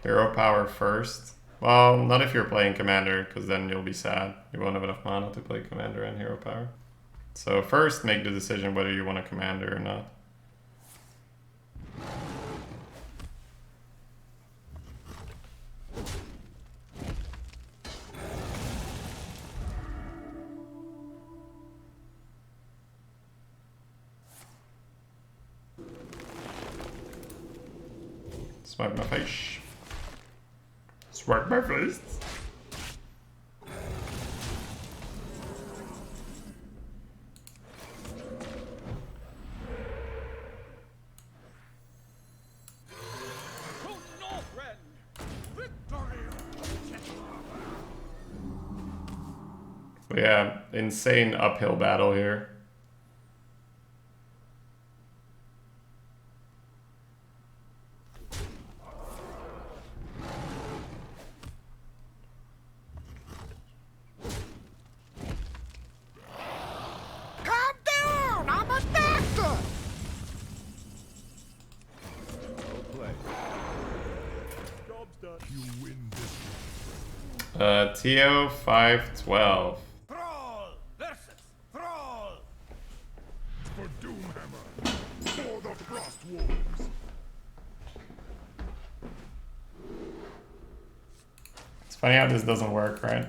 Hero power first. Well, not if you're playing Commander, because then you'll be sad. You won't have enough mana to play Commander and Hero power. So first, make the decision whether you want a commander or not. Swipe my face. Swipe my face. Yeah, insane uphill battle here. Calm down! I'm a doctor! Job's done. You win this TO 512. Thrall versus Thrall! for Doomhammer. For the Frost Wolves. It's funny how this doesn't work, right?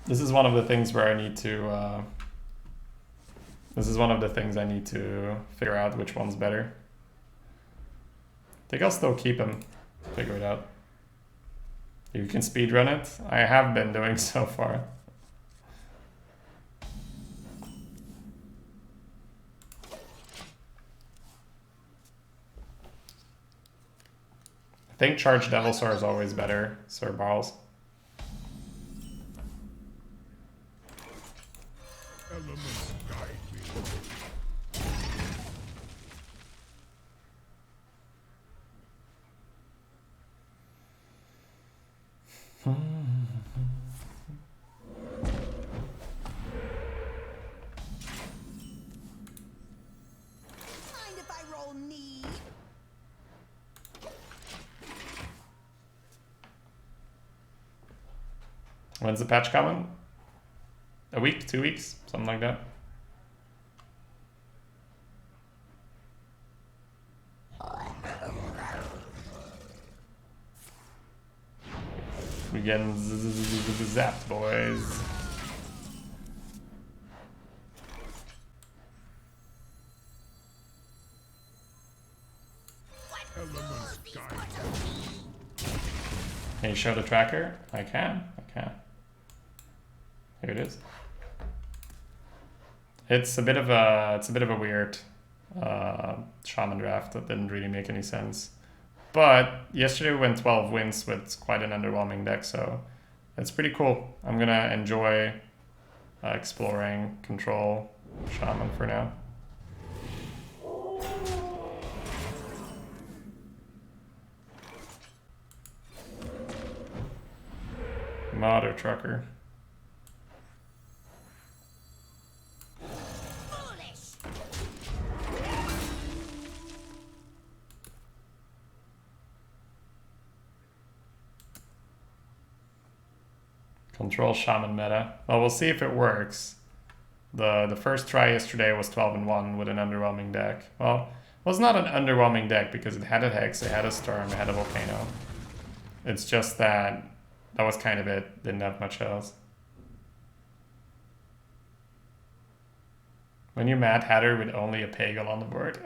This is one of the things where I need to, this is one of the things I need to figure out which one's better. I think I'll still keep him, figure it out. You can speedrun it. I have been doing so far. I think Charged Devilsaur is always better, Sir Barles. Elements guide me. Mind if I roll knee? When's the patch coming? A week, 2 weeks, something like that. We getting zapped, boys. Elements guide me. Can you show the tracker? I can. Here it is. It's a bit of a weird Shaman draft that didn't really make any sense. But yesterday we went 12 wins with quite an underwhelming deck, so it's pretty cool. I'm gonna enjoy exploring Control Shaman for now. Mother trucker. Foolish! Control Shaman meta. Well, we'll see if it works. The first try yesterday was 12-1 with an underwhelming deck. Well, it was not an underwhelming deck because it had a Hex, it had a Storm, it had a Volcano. It's just that was kind of it. Didn't have much else. When you Mad Hatter with only a Pagel on the board.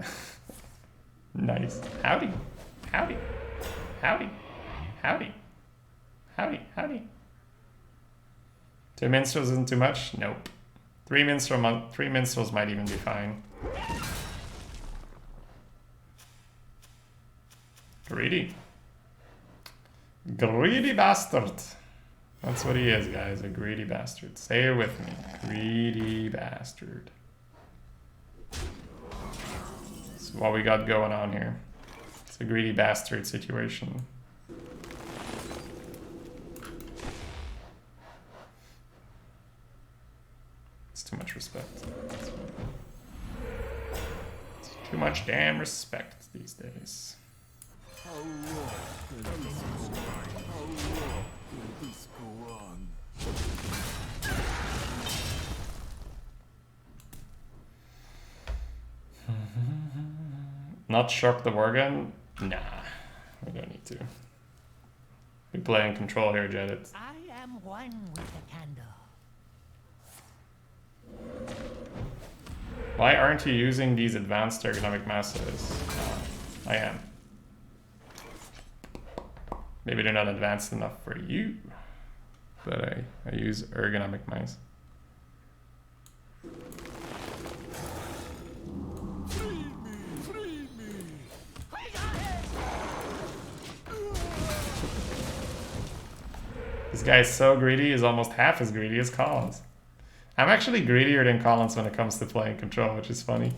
Nice. Howdy. Howdy. Howdy. Howdy. Howdy. Howdy. 2 minstrels isn't too much? Nope. 3 minstrels might even be fine. Greedy. Greedy bastard. That's what he is, guys. A greedy bastard. Say it with me. Greedy bastard. That's what we got going on here. It's a greedy bastard situation. It's too much respect. It's too much damn respect these days. How long can this go on? How long will this go on? Not shock the Worgen? Nah, we don't need to. We play in control here, Jedit. I am one with the candle. Why aren't you using these advanced ergonomic masses? I am. Maybe they're not advanced enough for you, but I use ergonomic mice. This guy is so greedy, he's almost half as greedy as Collins. I'm actually greedier than Collins when it comes to playing control, which is funny.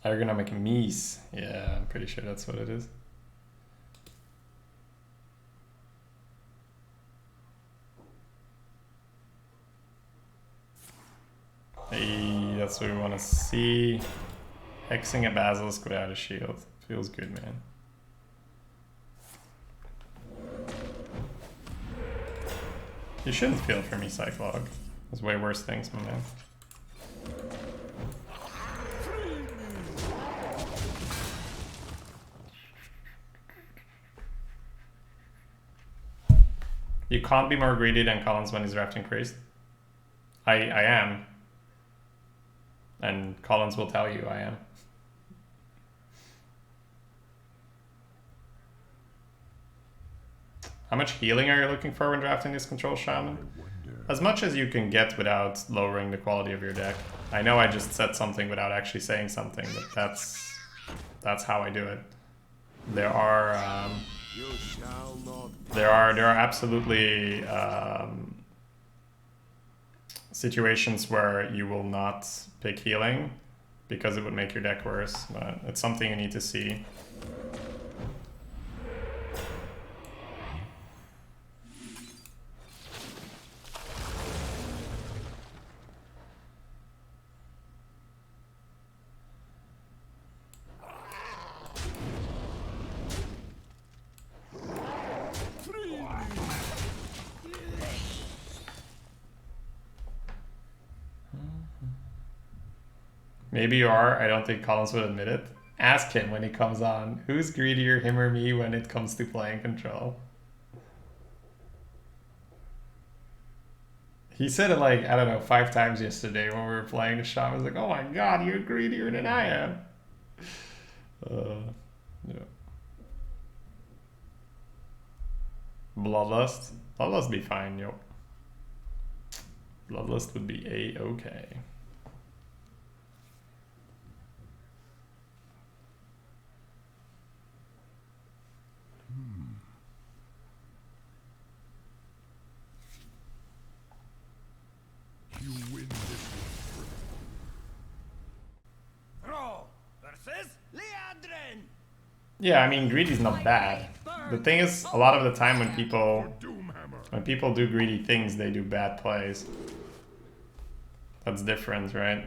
Ergonomic Mies. Yeah, I'm pretty sure that's what it is. Hey, that's what we want to see. Hexing a Basilisk without a shield. Feels good, man. You shouldn't feel for me, Cyclog. There's way worse things, my man. You can't be more greedy than Collins when he's drafting Priest. I am. And Collins will tell you I am. How much healing are you looking for when drafting this control Shaman? As much as you can get without lowering the quality of your deck. I know I just said something without actually saying something, but that's how I do it. There are absolutely situations where you will not pick healing because it would make your deck worse, but it's something you need to see. Maybe you are. I don't think Collins would admit it. Ask him when he comes on. Who's greedier, him or me, when it comes to playing control? He said it like, I don't know, 5 times yesterday when we were playing the shot. I was like, oh my god, you're greedier than I am. Yeah. Bloodlust? Bloodlust be fine, yo. Bloodlust would be a-okay. You win this one. Ro versus Leandrin. Yeah, I mean, greedy's not bad. The thing is, a lot of the time when people do greedy things, they do bad plays. That's different, right?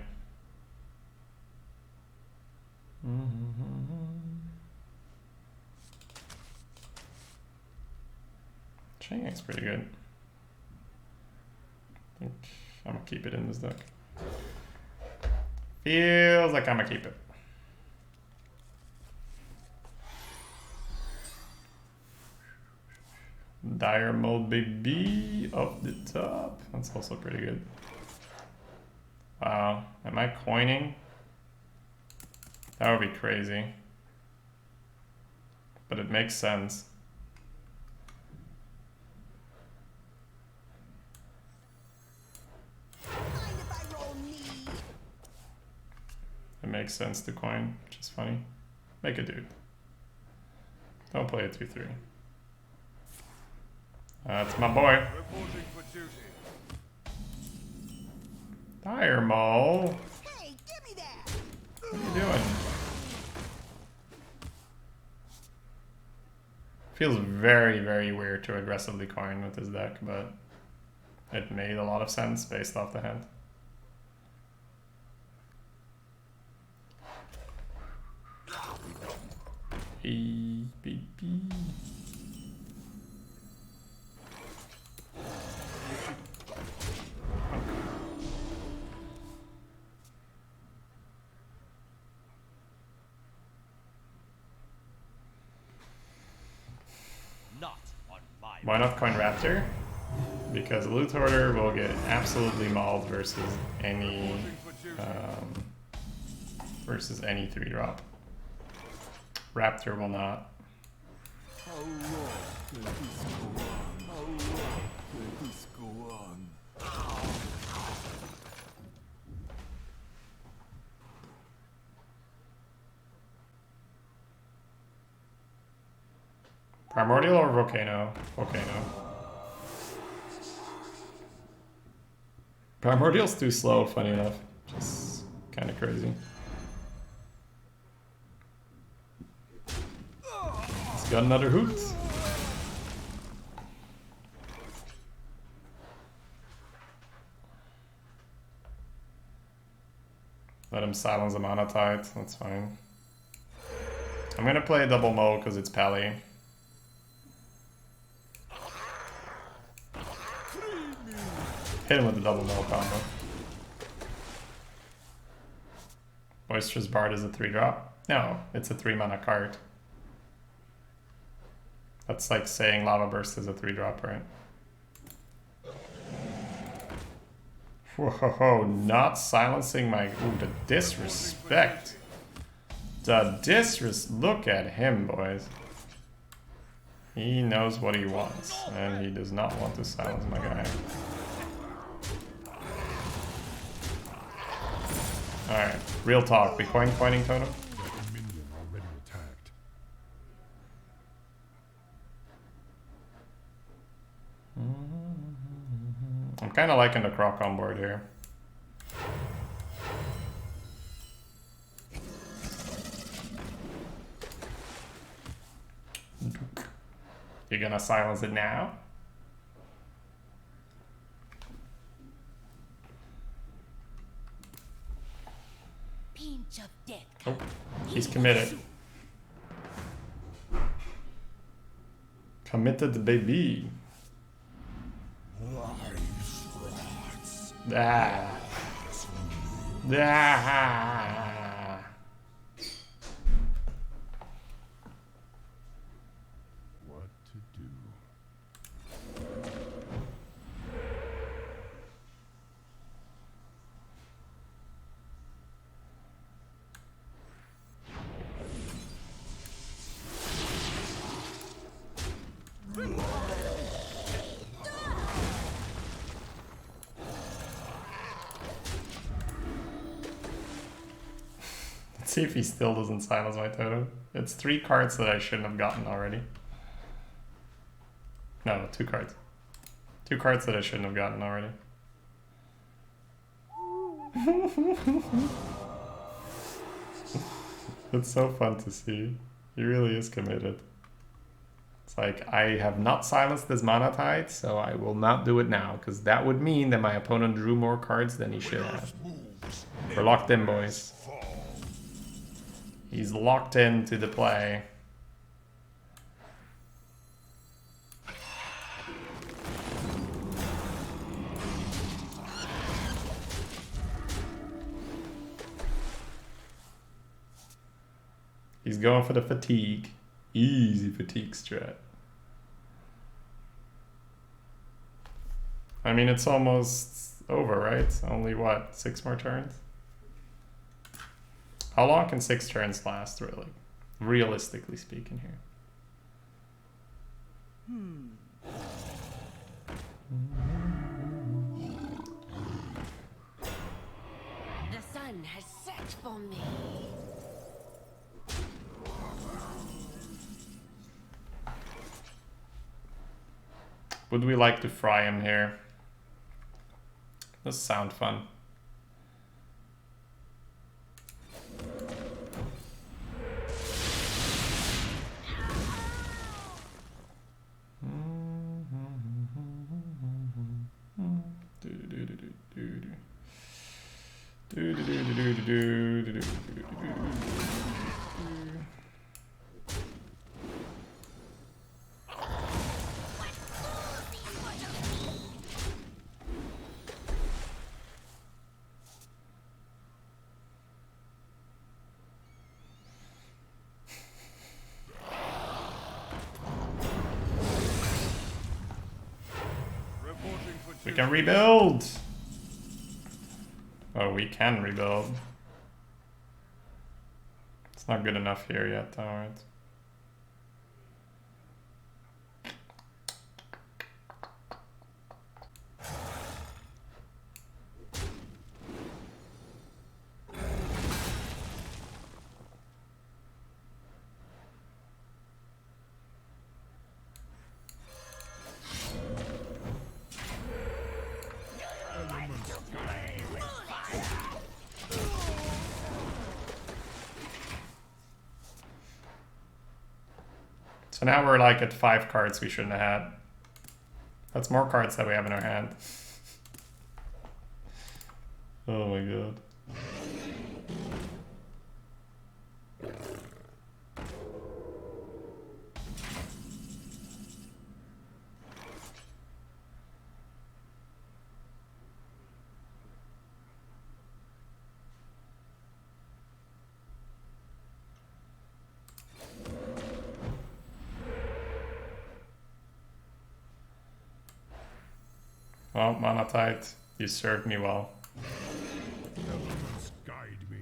Changing's pretty good. I think I'm gonna keep it in this deck. Feels like I'm gonna keep it. Dire Mode Baby up the top. That's also pretty good. Wow, am I coining? That would be crazy. But it makes sense. It makes sense to coin, which is funny. Make a dude. Don't play a 2-3. That's my boy. Reporting for duty. Dire Mole. Hey, give me that! What are you doing? Feels very, very weird to aggressively coin with this deck, but it made a lot of sense based off the hand. baby. Not on my Why not coin Raptor? Because Loot Hoarder will get absolutely mauled versus any 3-drop. Raptor will not. How long can this go on? How long can this go on? Primordial or Volcano? Volcano. Primordial's too slow, funny enough. Just kind of crazy. He's got another hoot. Let him silence the mana tide, that's fine. I'm gonna play a double mo because it's Pally. Hit him with the double mo combo. Boisterous Bard is a 3-drop? No, it's a 3-mana card. That's like saying Lava Burst is a 3-drop, right? Whoa, not silencing my... Ooh, the disrespect. The look at him, boys. He knows what he wants, and he does not want to silence my guy. Alright, real talk. We coin pointing totem? Minion already attacked. I'm kind of liking the Croc on board here. You're gonna silence it now? Pinch of death. Oh, he's committed. Committed, baby. Ah. Ah. What to do? Let's see if he still doesn't silence my totem. It's 3 cards that I shouldn't have gotten already. No, 2 cards. 2 cards that I shouldn't have gotten already. It's so fun to see. He really is committed. It's like, I have not silenced this mana tide, so I will not do it now, because that would mean that my opponent drew more cards than he should have. We're locked in, boys. He's locked into the play. He's going for the fatigue. Easy fatigue strat. I mean, it's almost over, right? Only what, 6 more turns? How long can 6 turns last, really? Realistically speaking here. The sun has set for me. Would we like to fry him here? This sound fun. can rebuild! Oh, we can rebuild. It's not good enough here yet, though, right? So now we're like at 5 cards we shouldn't have had. That's more cards that we have in our hand. Oh my god. Well, Monotite, you served me well. Elements guide me.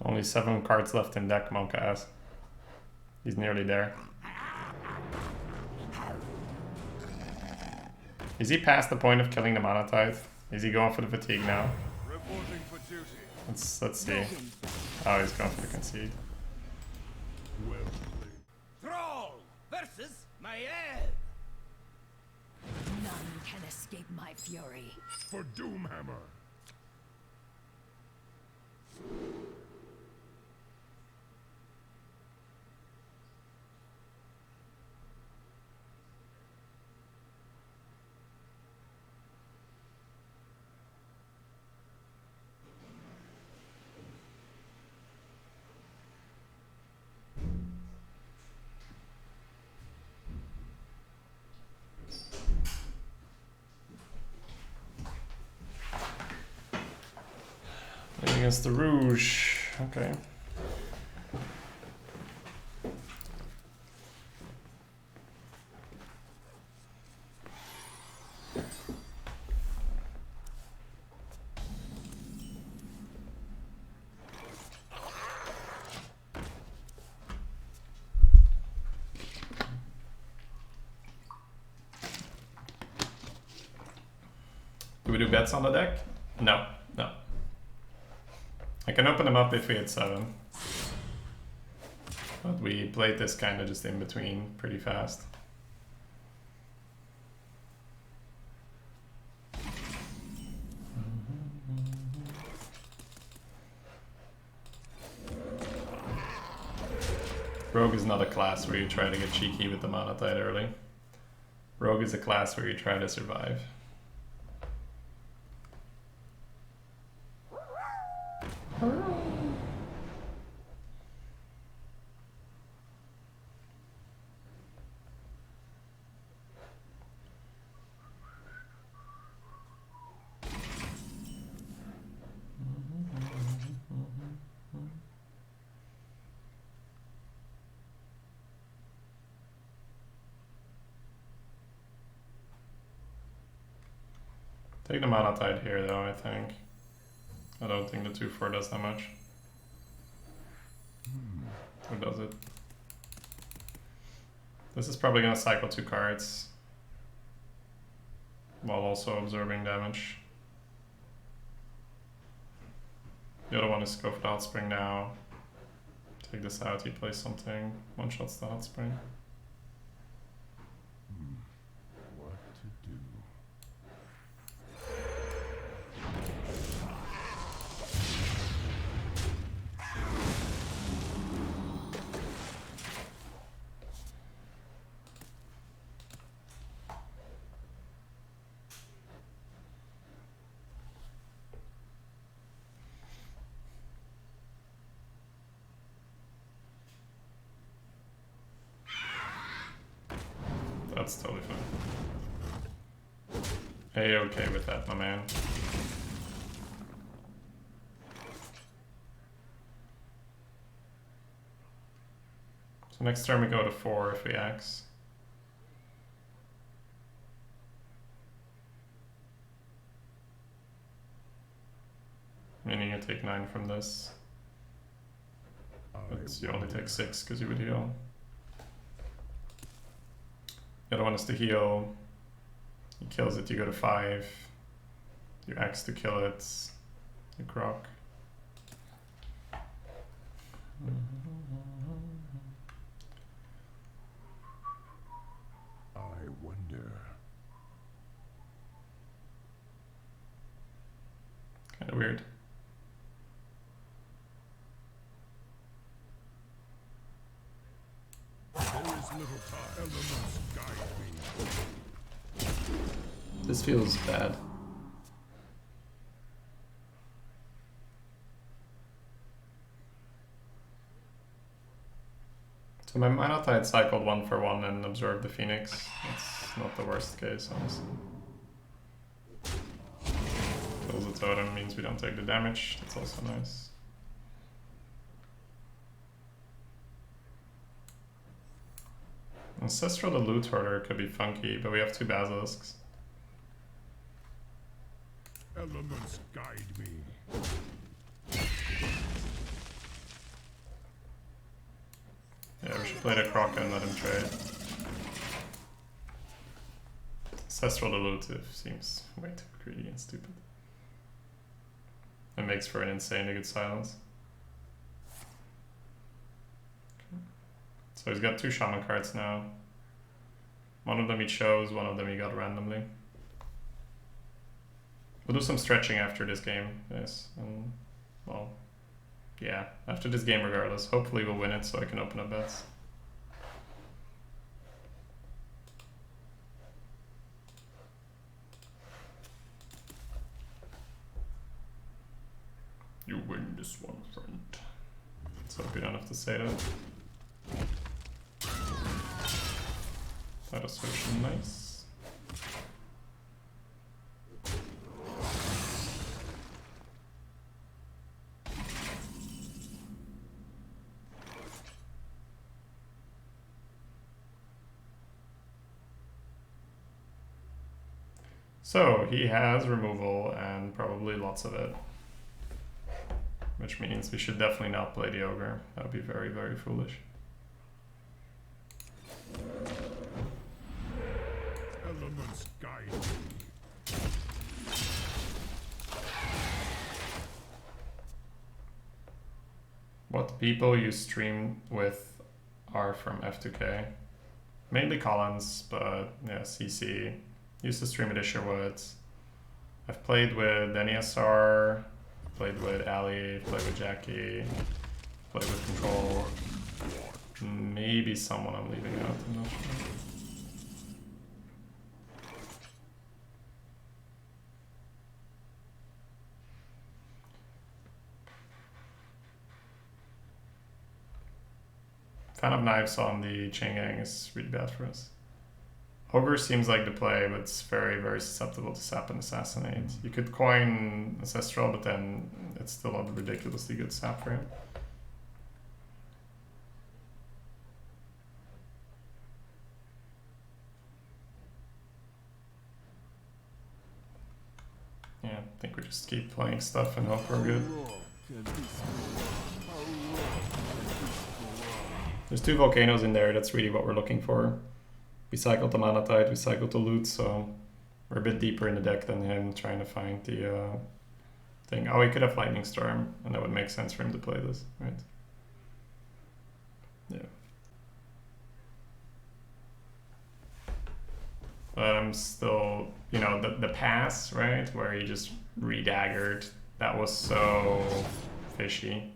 Only 7 cards left in deck, Monk ass. He's nearly there. Is he past the point of killing the Monotite? Is he going for the fatigue now? Reporting for duty. Let's see. Oh, he's going for the concede. Well played. Thrall versus Maiev. None can escape my fury. For Doomhammer. Playing against the Rouge. Okay. Do we do bets on the deck? No, no. I can open them up if we hit 7. But we played this kind of just in between pretty fast. Rogue is not a class where you try to get cheeky with the Monotite early. Rogue is a class where you try to survive. Take the Monotite here though, I think. I don't think the 2-4 does that much. Or does it? This is probably gonna cycle 2 cards. While also absorbing damage. The other one is go for the Hot Spring now. Take this out, he plays something. One-shots the Hot Spring. What to do? That's totally fine. A-okay with that, my man. So next turn we go to 4 if we X. Meaning you take 9 from this. But you only take 6 because you would heal. The other one is to heal. He kills it, you go to 5. You X to kill it. You croc. I wonder. Kinda weird. There is little time. Elements guide me. This feels bad. So my Mana Tide cycled 1 for 1 and absorbed the Phoenix. It's not the worst case, honestly. Kills the totem means we don't take the damage. That's also nice. Ancestral the Loot Hoarder could be funky, but we have 2 Basilisks. Elements guide me. Yeah, we should play the Croc and let him trade. Ancestral the Loot seems way too greedy and stupid. It makes for an insanely good silence. Okay. So he's got 2 Shaman cards now. One of them he chose, one of them he got randomly. We'll do some stretching after this game, yes. And, well, yeah, after this game regardless. Hopefully we'll win it so I can open up bets. You win this one, friend. So we don't have to say that. That is switch nice. So he has removal and probably lots of it. Which means we should definitely not play the ogre. That would be very, very foolish. Elements guide me. What people you stream with are from F2K. Mainly Collins, but yeah, CC. Used to stream at Witchwood. I've played with NESR, played with Ali, played with Jackie, played with Control. Maybe someone I'm leaving out, I'm not sure. Fan of Knives on the Chain Gang is really bad for us. Ogre seems like the play, but it's very, very susceptible to sap and assassinate. You could coin Ancestral, but then it's still a ridiculously good sap for him. Yeah, I think we just keep playing stuff and hope we're good. There's 2 volcanoes in there, that's really what we're looking for. We cycled the Mana Tide, we cycled the Loot, so we're a bit deeper in the deck than him, trying to find the thing. Oh, he could have Lightning Storm, and that would make sense for him to play this, right? Yeah. But I'm still, you know, the pass, right, where he just re-daggered, that was so fishy.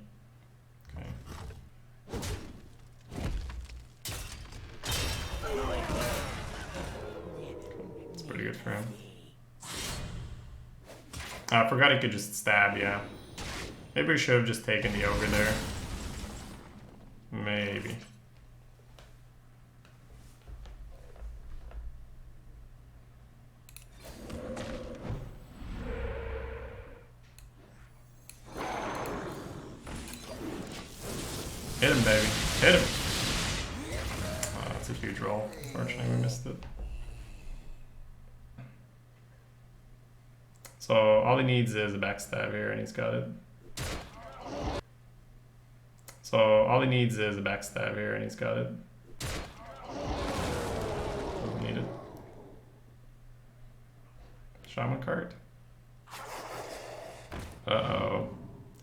Okay. It's pretty good for him. I forgot he could just stab, yeah. Maybe we should have just taken the ogre there. Maybe. Hit him, baby. Hit him. Oh, that's a huge roll. Unfortunately, we missed it. So all he needs is a backstab here, and he's got it. So all he needs is a backstab here, and he's got it. Doesn't need it. Shaman card. Uh-oh.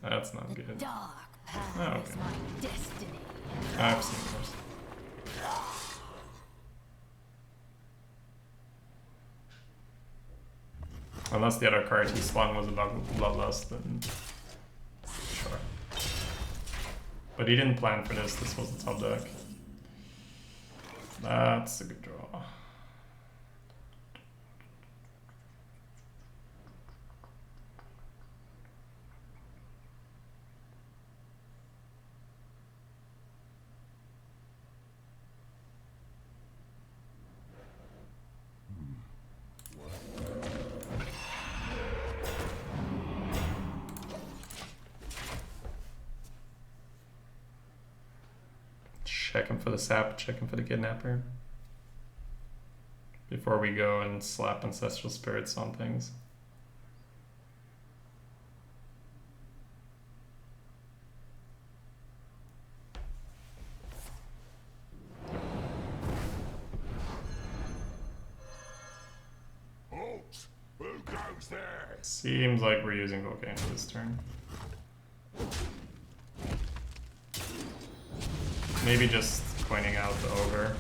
That's not good. Dark path Oh, is okay. my destiny. I've seen worse. Unless the other card he swung was a Bloodlust, then sure. But he didn't plan for this. This was the top deck. That's a good draw. Checking for the sap, checking for the kidnapper. Before we go and slap ancestral spirits on things. Halt! Who goes there? Seems like we're using Volcano this turn. Maybe just pointing out the ogre.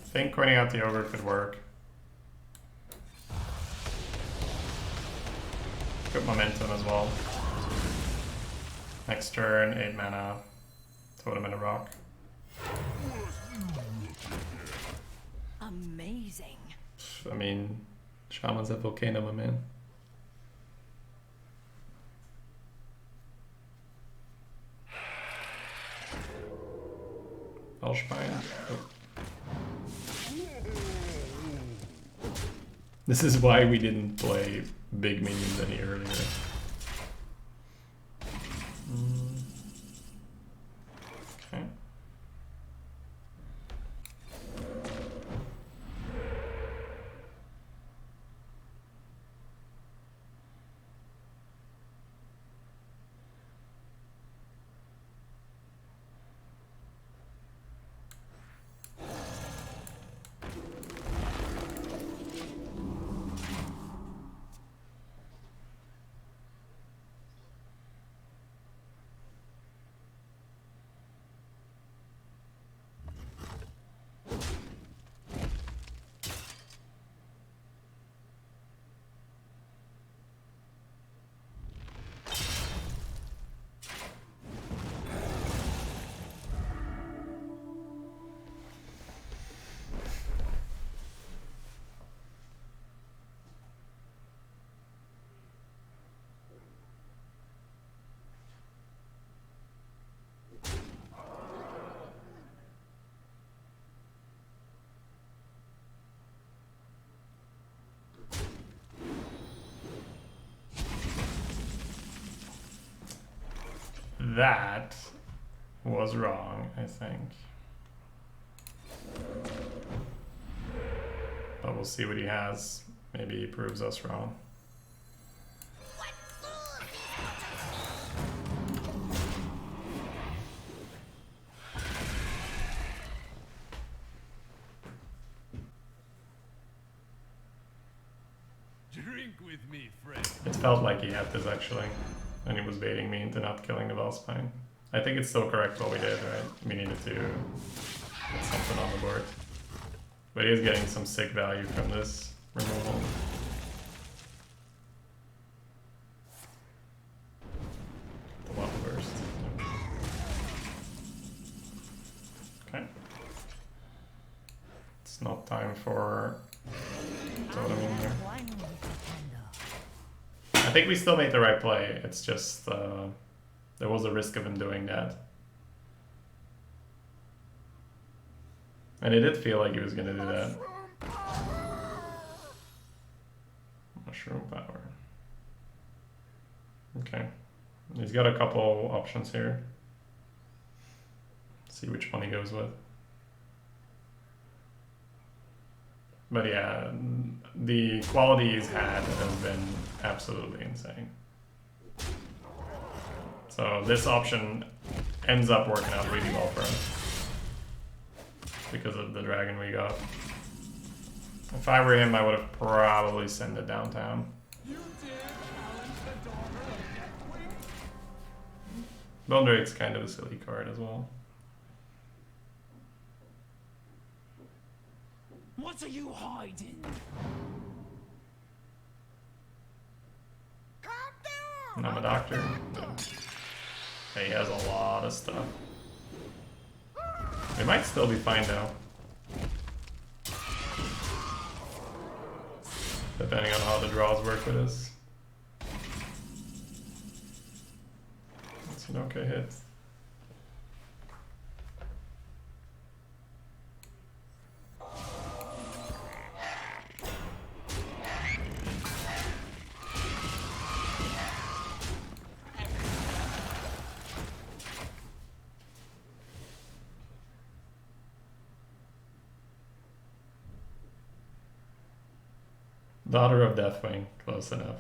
I think pointing out the ogre could work. Good momentum as well. Next turn, 8 mana, totem and a rock. Amazing. I mean, Shaman's at Volcano, my man. Welshbine. Oh. This is why we didn't play big minions any earlier. Okay. That was wrong, I think. But we'll see what he has. Maybe he proves us wrong. Drink with me, friend. It felt like he had this actually, and he was baiting me into not killing the Valspine. I think it's still correct what we did, right? We needed to get something on the board. But he is getting some sick value from this removal. The one first. Okay. It's not time for totem in here. One with the candle. I think we still made the right play. It's just there was a risk of him doing that. And it did feel like he was gonna do that. Mushroom power. Okay. He's got a couple options here. See which one he goes with. But yeah, the quality he's had has been absolutely insane. So this option ends up working out really well for us because of the dragon we got. If I were him, I would have probably sent it downtown. Bone Drake's kind of a silly card as well. What are you hiding? I'm a doctor. Yeah, he has a lot of stuff. We might still be fine now. Depending on how the draws work with us. It's an okay hit. Daughter of Deathwing, close enough.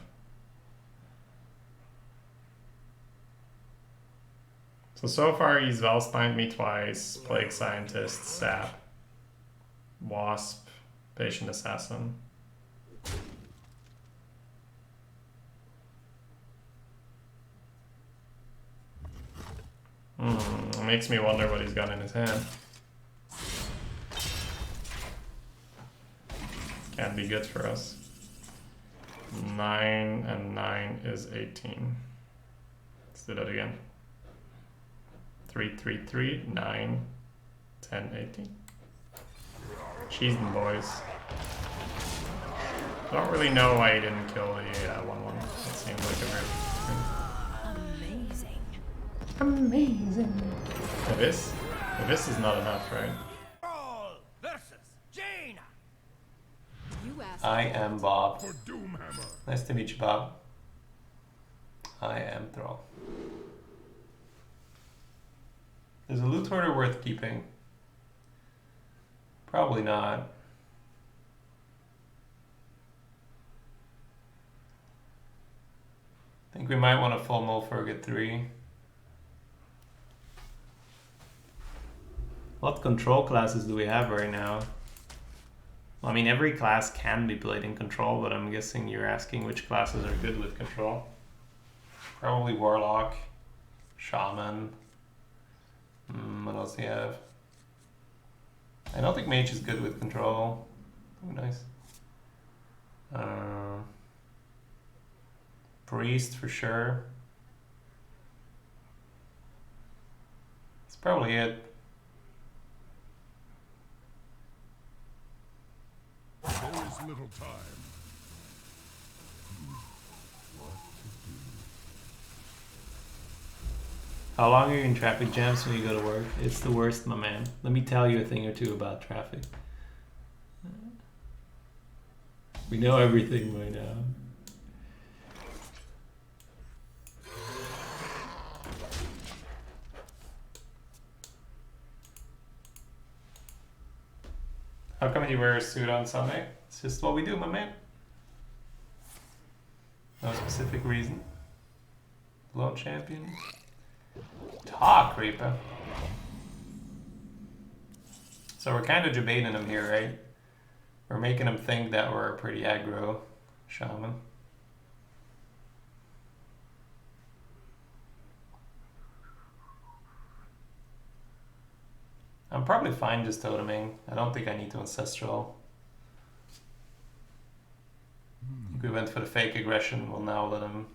So far he's Valspined me twice, Plague Scientist, Sap, Wasp, Patient Assassin. It makes me wonder what he's got in his hand. Can't be good for us. 9 and 9 is 18. Let's do that again. 3, 3, 3, 9, 10, 18. Cheesing, boys. Don't really know why he didn't kill the 1-1. That seems like a very Amazing. amazing. This is not enough, right? Brawl versus Jaina. You asked. I am Bob. For Doomhammer. Nice to meet you, Bob. I am Thrall. Is a loot hoarder worth keeping? Probably not. I think we might want to full Mulfurg at 3. What control classes do we have right now? Well, I mean, every class can be played in control, but I'm guessing you're asking which classes are good with control. Probably Warlock, Shaman. What else do you have? I don't think Mage is good with control. Oh, nice. Priest for sure. That's probably it. There is little time. How long are you in traffic jams when you go to work? It's the worst, my man. Let me tell you a thing or two about traffic. We know everything by now. How come you wear a suit on Sunday? It's just what we do, my man. No specific reason. Lone champion. Talk, Reaper. So we're kind of debating him here, right? We're making him think that we're a pretty aggro shaman. I'm probably fine just toteming. I don't think I need to ancestral. I think we went for the fake aggression. We'll now let him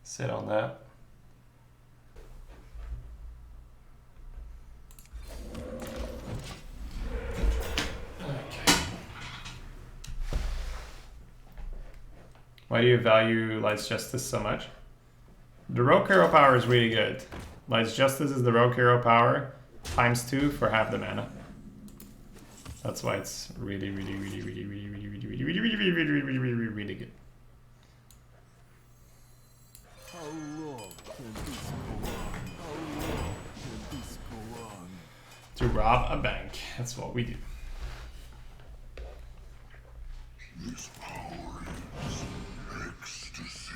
sit on that. Why do you value Light's Justice so much? The Rogue Hero power is really good. Light's Justice is the Rogue Hero power ×2 for half the mana. That's why it's really, really, really, really, really, really, really, really, really, really, really, really, really, really good. rob a bank. That's what we do. This power is ecstasy.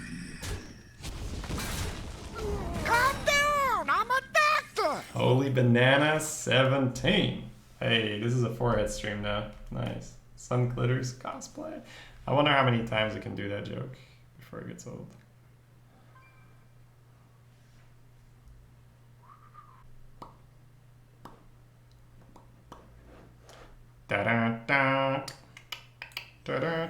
Calm down! I'm a doctor! Holy banana 17. Hey, this is a 4-hit stream now. Nice. Sun glitters cosplay. I wonder how many times I can do that joke before it gets old. Da-da-da. Da-da-da.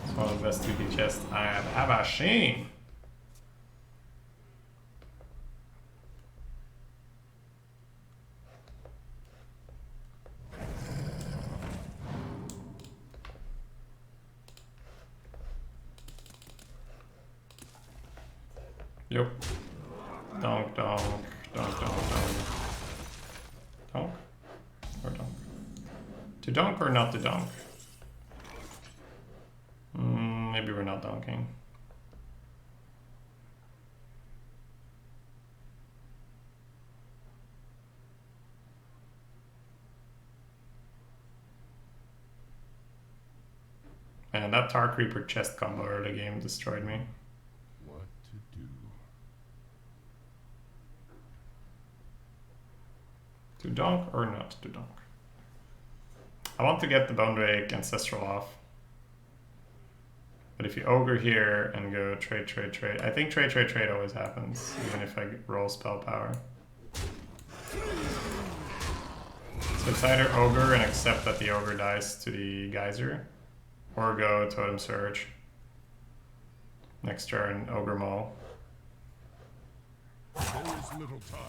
It's one of the best 2D chests I have ever seen. Yep. Donk, donk, donk, donk, donk. Donk? Or donk? To donk or not to donk? Maybe we're not donking. Man, that Tar Creeper chest combo early game destroyed me. What to do? To donk or not to donk? I want to get the Bone Drake Ancestral off. But if you ogre here and go trade, trade, trade, I think trade, trade, trade always happens, even if I roll spell power. So it's either ogre and accept that the ogre dies to the geyser, or go Totem Surge. Next turn, ogre maul. There is little time.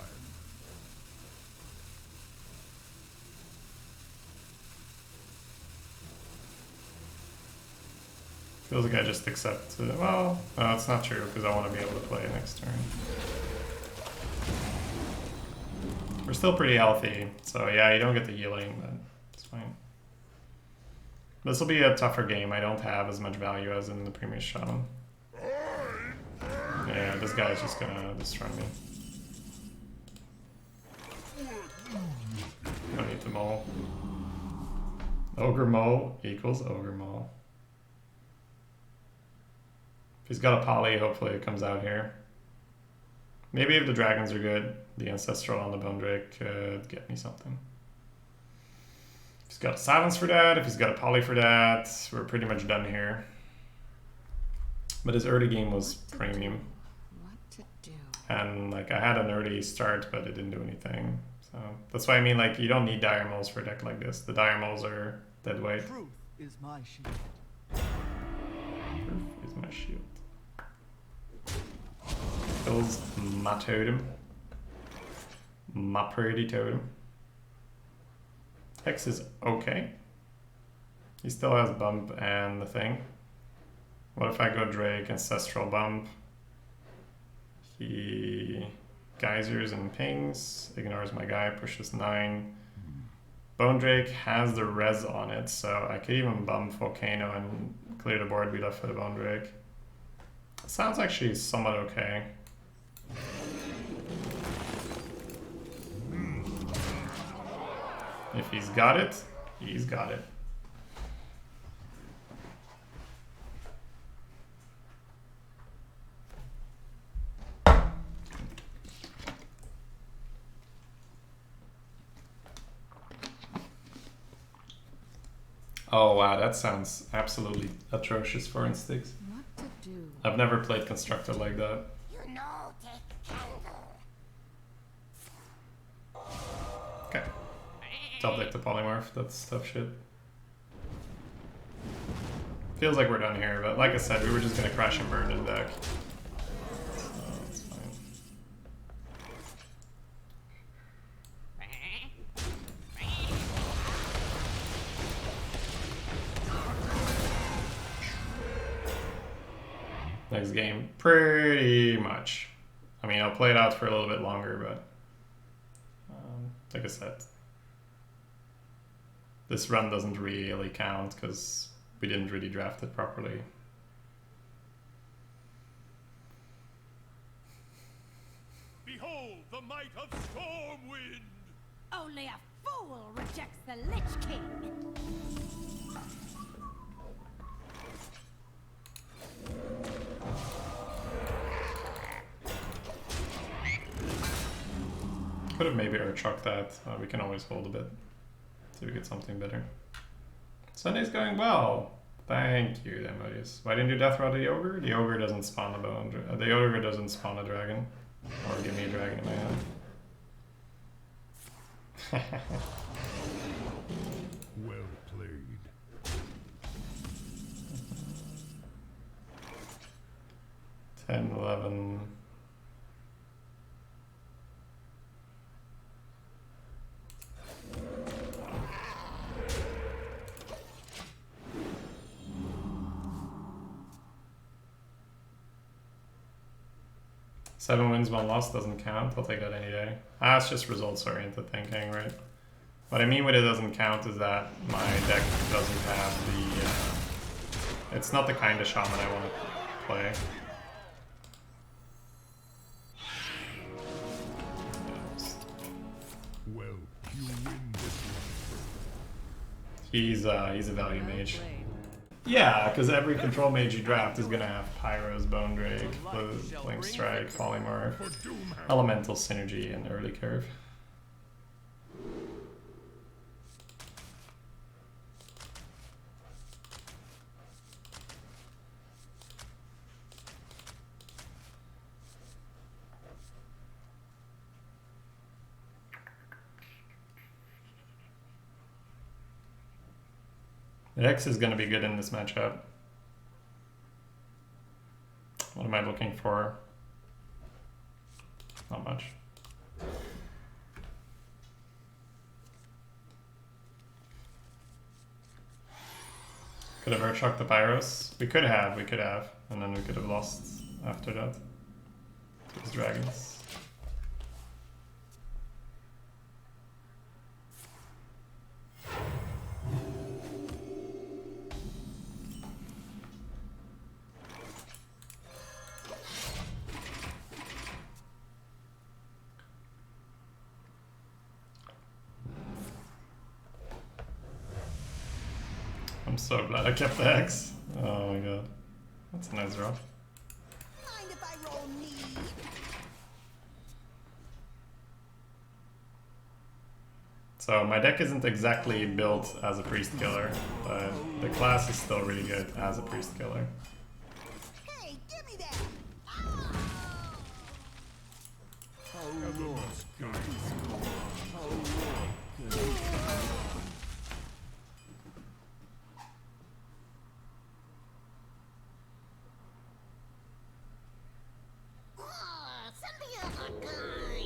Feels like I just accept. Well, no, it's not true because I want to be able to play next turn. We're still pretty healthy, so yeah, you don't get the healing, but it's fine. This will be a tougher game. I don't have as much value as in the previous Shaman. Yeah, this guy is just gonna destroy me. Don't need the maul. Ogre maul equals ogre maul. If he's got a poly, hopefully it comes out here. Maybe if the dragons are good, the Ancestral on the Bone Drake could get me something. If he's got a silence for that, if he's got a poly for that, we're pretty much done here. But his early game was premium. What to do? And like I had an early start, but it didn't do anything. So that's why I mean, like, you don't need dire moles for a deck like this. The dire moles are dead weight. Truth is my shield. Proof is my shield. Kills my totem. My pretty totem. Hex is okay. He still has bump and the thing. What if I go Drake, Ancestral bump? He geysers and pings, ignores my guy, pushes 9. Bone Drake has the res on it, so I could even bump Volcano and clear the board we left for the Bone Drake. Sounds actually somewhat okay. If he's got it, he's got it. Oh wow, that sounds absolutely atrocious for Instix. What to do? I've never played Constructed like that. You know, take candle. Okay. Top deck the polymorph, that's tough shit. Feels like we're done here, but like I said, we were just gonna crash and burn the deck. So it's fine. Next game, pretty much. I mean, I'll play it out for a little bit longer, but like I said, this run doesn't really count because we didn't really draft it properly. Behold the the might of Stormwind! Only a fool rejects the Lich King. Could have maybe chucked that. We can always hold a bit. See if we get something better. Sunday's going well. Thank you, Demodius. Why didn't you death roll the ogre? The ogre doesn't spawn a bone. The ogre doesn't spawn a dragon. Or give me a dragon in my hand. Well played. Ten, 11. Seven wins, one loss doesn't count. I'll take that any day. Ah, it's just results oriented thinking, right? What I mean with it doesn't count is that my deck doesn't have the... it's not the kind of shaman I want to play. Well, you win this one. He's a value mage. Yeah, because every control mage you draft is gonna have Pyros, Bone Drake, Blink Strike, Polymorph, Elemental Synergy, and Early Curve. The X is going to be good in this matchup. What am I looking for? Not much. Could have Earthshocked the Pyros. We could have. And then we could have lost after that. To his dragons. I'm so glad I kept the X. Oh my god. That's a nice draw. Mind if I roll me? So my deck isn't exactly built as a priest killer, but the class is still really good as a priest killer. Hey, give me that! Elements guide me. Send the other guy!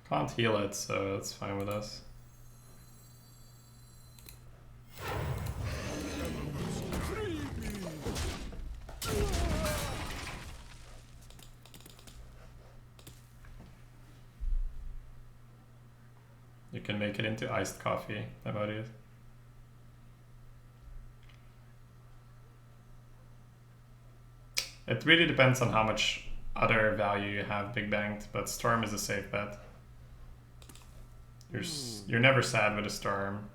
Can't heal it, so it's fine with us. You can make it into iced coffee, how about it? It really depends on how much other value you have big banked, but Storm is a safe bet. You're never sad with a Storm.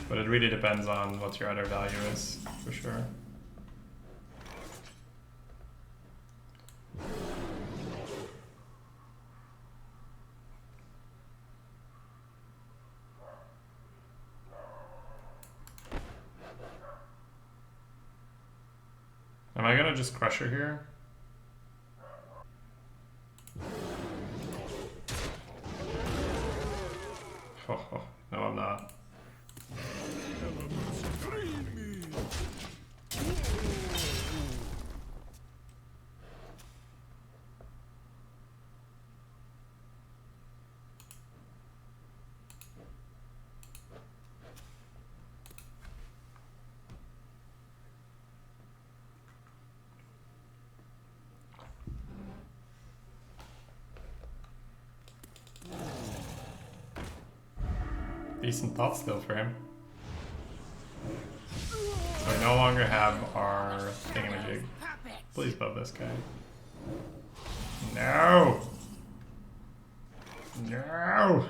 But it really depends on what your other value is, for sure. Am I gonna just crush her here? Oh, no, I'm not. Decent thought still for him. no longer have our thingamajig. Please buff this guy. No! No!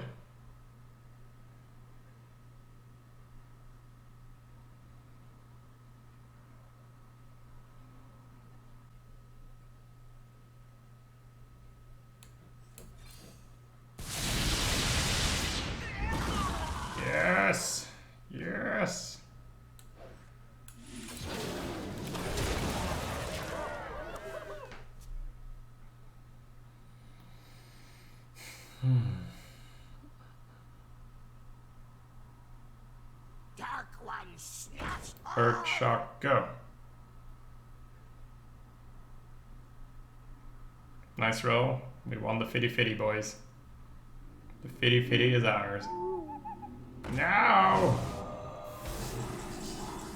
Yes! Yes! Dark one snuffs Earth Shock, go. Nice roll. We won the fitty fitty, boys. The fitty fitty is ours. No!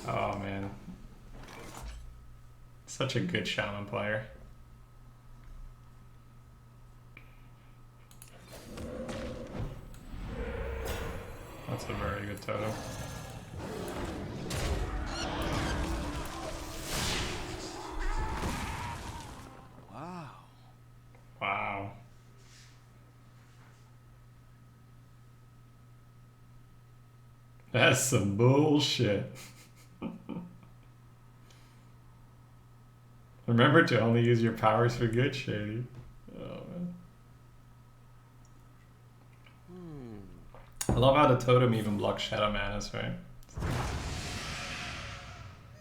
Oh man. Such a good Shaman player. That's a very good totem. Wow. Wow. That's some bullshit. Remember to only use your powers for good, Shady. Oh man. I love how the totem even blocks Shadow Manus, right?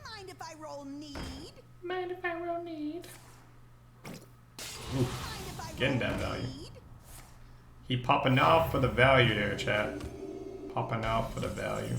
Mind if I roll need? Mind if I roll need? Oof. Mind if I Getting roll that value. need? He popping off for the value there, chat. Popping off for the value.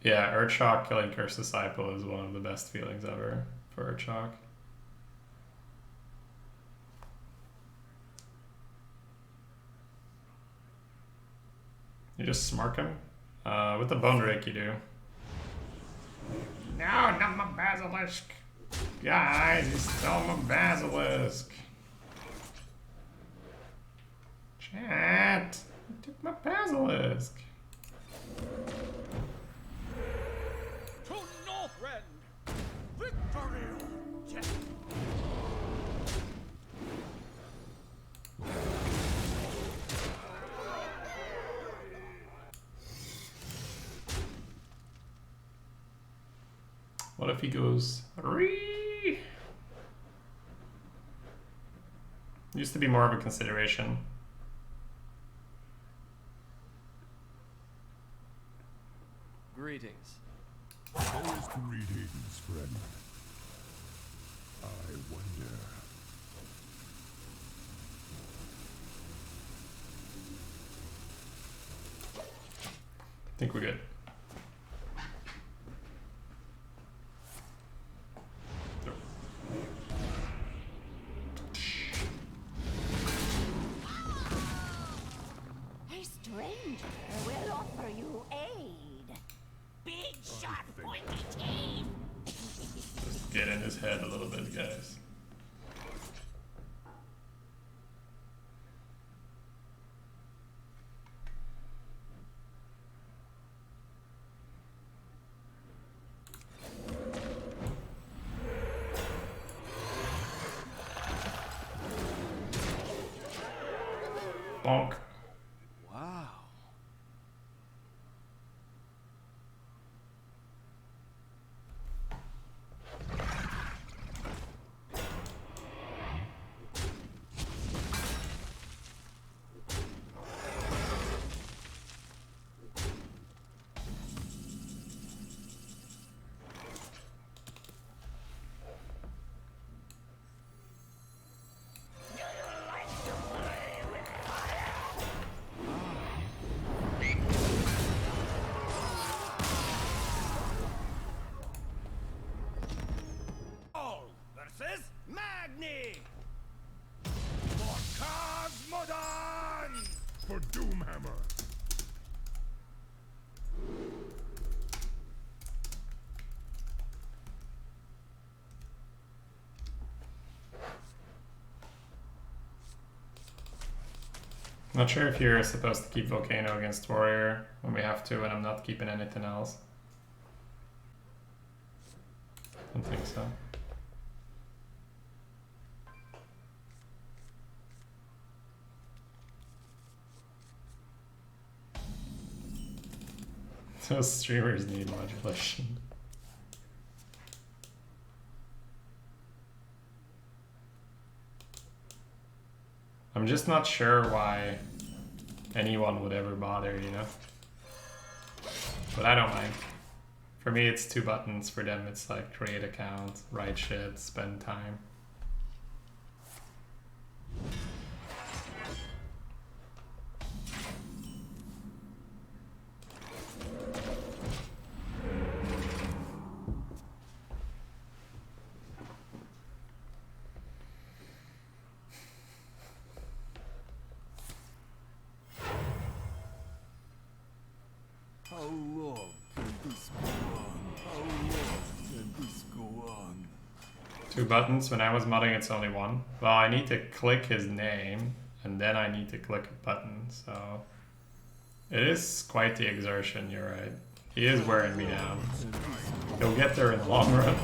Yeah, Earthshock killing Cursed Disciple is one of the best feelings ever for Earthshock. You just smark him? With the Bone Rake you do. No, not my Basilisk! Guys, he stole my Basilisk! Chat! He took my Basilisk! To Northrend! Victory or death! What if he goes Ree? Used to be more of a consideration. Greetings. Always greetings, friend. I wonder. I think we're good. A stranger will offer you aid. Big sharp pointy teeth! Just get in his head a little bit, guys. Bonk. Wow. hammer. Not sure if you're supposed to keep Volcano against Warrior when we have to, and I'm not keeping anything else. Don't think so. Those streamers need modulation. I'm just not sure why anyone would ever bother, you know? But I don't mind. For me, it's 2 buttons. For them, it's like create account, write shit, spend time. How long can this go on? How long can this go on? 2 buttons. When I was modding, it's only 1. Well, I need to click his name, and then I need to click a button, so... It is quite the exertion, you're right. He is wearing me down. He'll get there in the long run.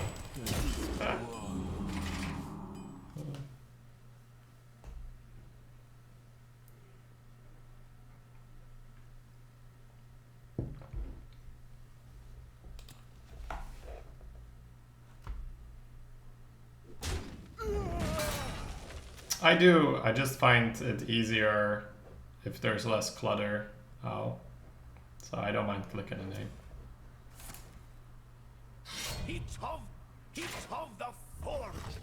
I do. I just find it easier if there's less clutter. Oh. So I don't mind clicking a name. Heat of the forge.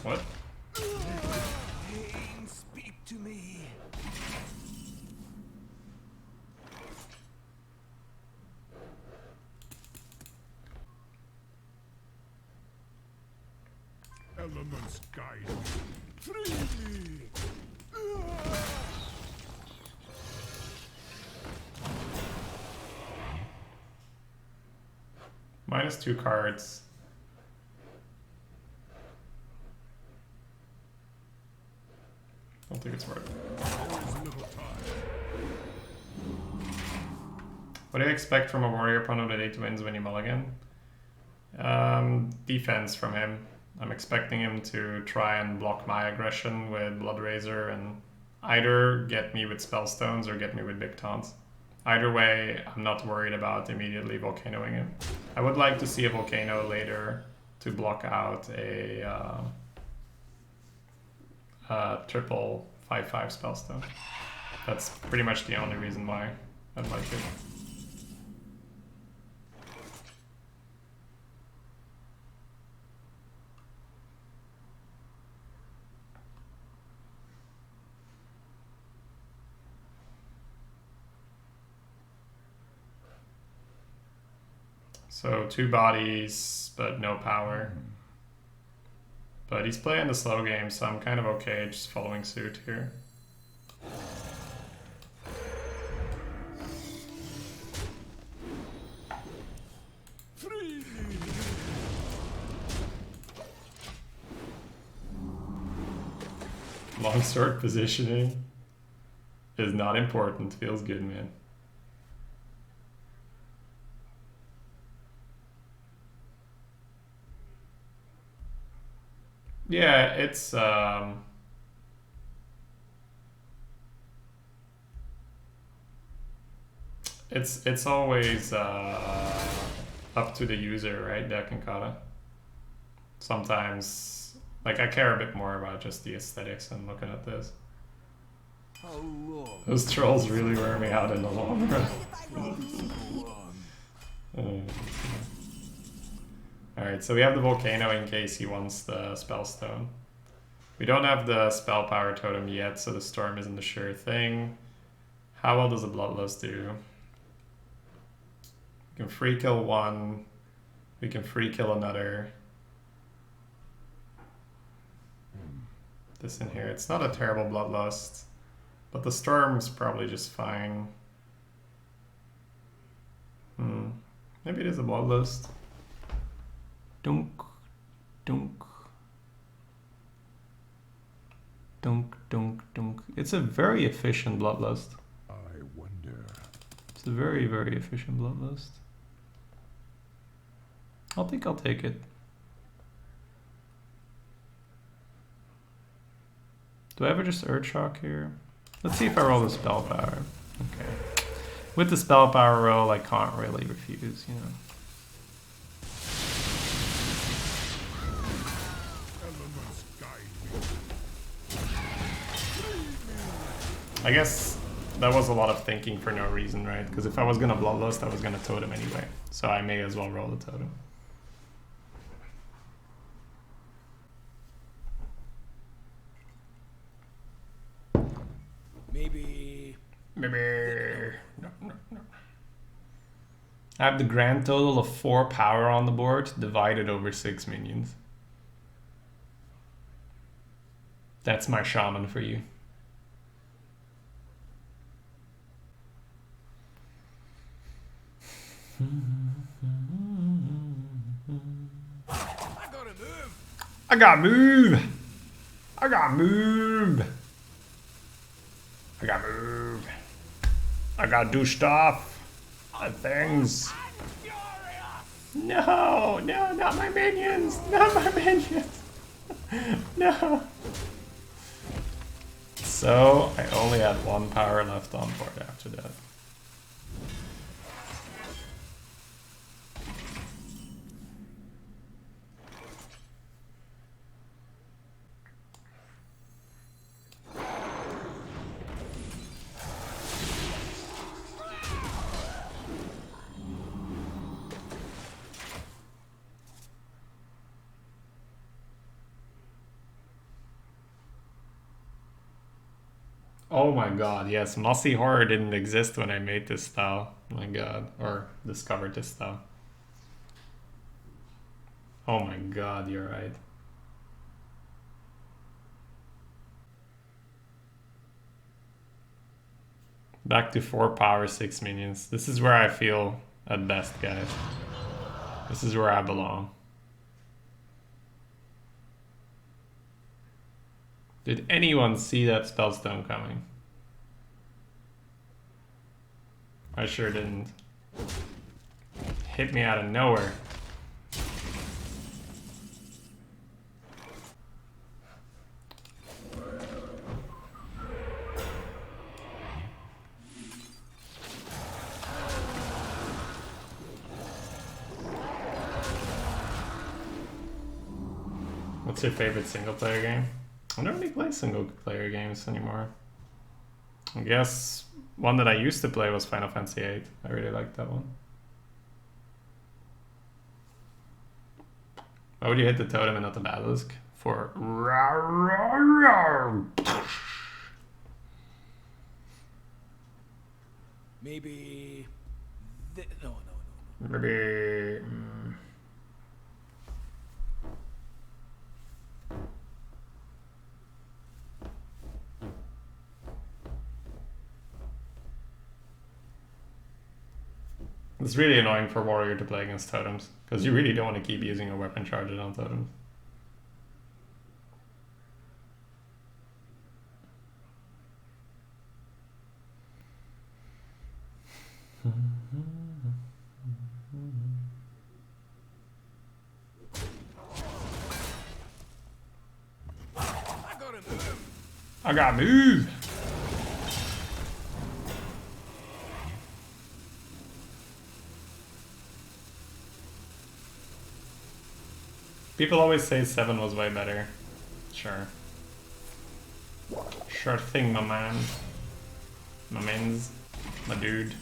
What? Pain, speak to me. Elements guide me. Freely. -2 cards. Don't think it's worth it. Always little time. What do you expect from a warrior opponent with 8 wins when you mulligan? Defense from him. I'm expecting him to try and block my aggression with Blood Razor and either get me with Spellstones or get me with Big Taunts. Either way, I'm not worried about immediately volcanoing him. I would like to see a volcano later to block out a triple 5/5 Spellstone. That's pretty much the only reason why I'd like it. So 2 bodies, but no power. But he's playing the slow game, so I'm kind of okay just following suit here. Longsword positioning is not important. Feels good, man. Yeah, it's always up to the user, right? Deck and kata. Sometimes, like, I care a bit more about just the aesthetics and looking at this. How long Those trolls really wear me out in the long run. can this go on? Alright, so we have the volcano in case he wants the spellstone. We don't have the spell power totem yet, so the storm isn't a sure thing. How well does the bloodlust do? We can free kill one. We can free kill another. This in here. It's not a terrible bloodlust. But the storm's probably just fine. Maybe it is a bloodlust. Dunk, dunk. Dunk, dunk, dunk. It's a very efficient bloodlust. I wonder. It's a very, very efficient bloodlust. I think I'll take it. Do I ever just Earthshock here? Let's see if I roll the spell power. Okay. With the spell power roll, I can't really refuse, you know. Elements guide me. I guess that was a lot of thinking for no reason, right? Because if I was gonna bloodlust, I was gonna totem anyway. So I may as well roll the totem. Maybe. No. I have the grand total of 4 power on the board divided over 6 minions. That's my shaman for you. I gotta move. I gotta move! I gotta move! I gotta move. I gotta do stuff. Things. I'm furious. No, no, not my minions. Not my minions. No. So I only had 1 power left on board after that. Oh my god, yes, Mossy Horror didn't exist when I made this style. Oh my god, or discovered this style. Oh my god, you're right. Back to 4 power, 6 minions. This is where I feel at best, guys. This is where I belong. Did anyone see that spellstone coming? I sure didn't. Hit me out of nowhere. What's your favorite single player game? I don't really play single player games anymore. I guess one that I used to play was Final Fantasy VIII. I really liked that one. Why would you hit the totem and not the basilisk? For Maybe. No. maybe. It's really annoying for warrior to play against totems because you really don't want to keep using a weapon charges on totems. I gotta move. People always say 7 was way better. Sure. Sure thing, my man. My mans. My dude.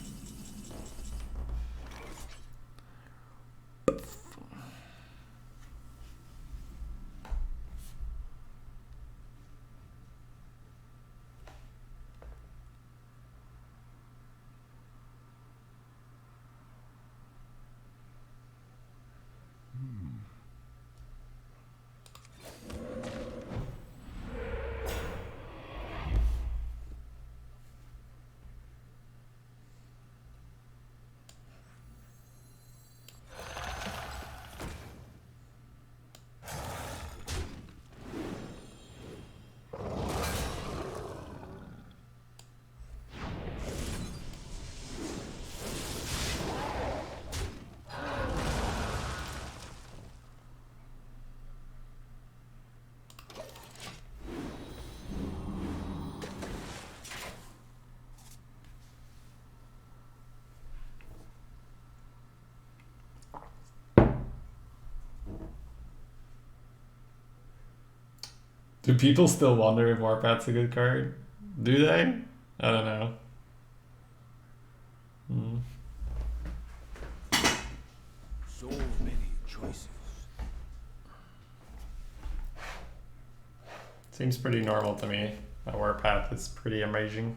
Do people still wonder if Warpath's a good card? Do they? I don't know. Hmm. So many choices. Seems pretty normal to me. That Warpath is pretty amazing.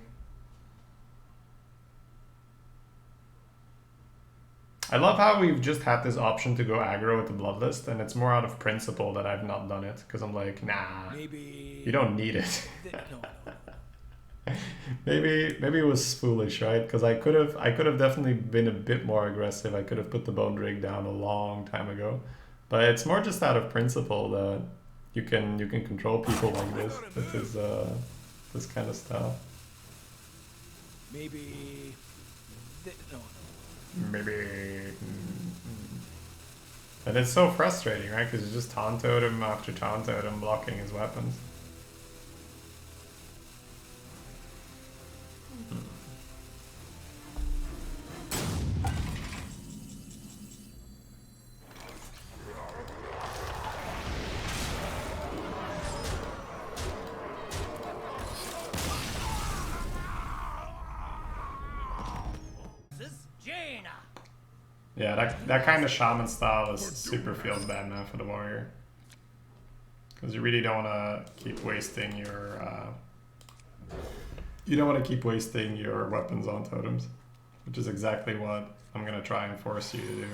I love how we've just had this option to go aggro with the Bloodlust, and it's more out of principle that I've not done it, because I'm like, nah, Maybe. you don't need it. No. maybe it was foolish, right? Because I could have definitely been a bit more aggressive. I could have put the Bone Rig down a long time ago, but it's more just out of principle that you can control people like this with this kind of stuff. Maybe. No. Maybe. And it's so frustrating, right? Because you just taunt totem after taunt totem blocking his weapons. Yeah, that kind of shaman style is super feels bad now for the warrior. Because you really don't want to keep wasting your weapons on totems, which is exactly what I'm gonna try and force you to do.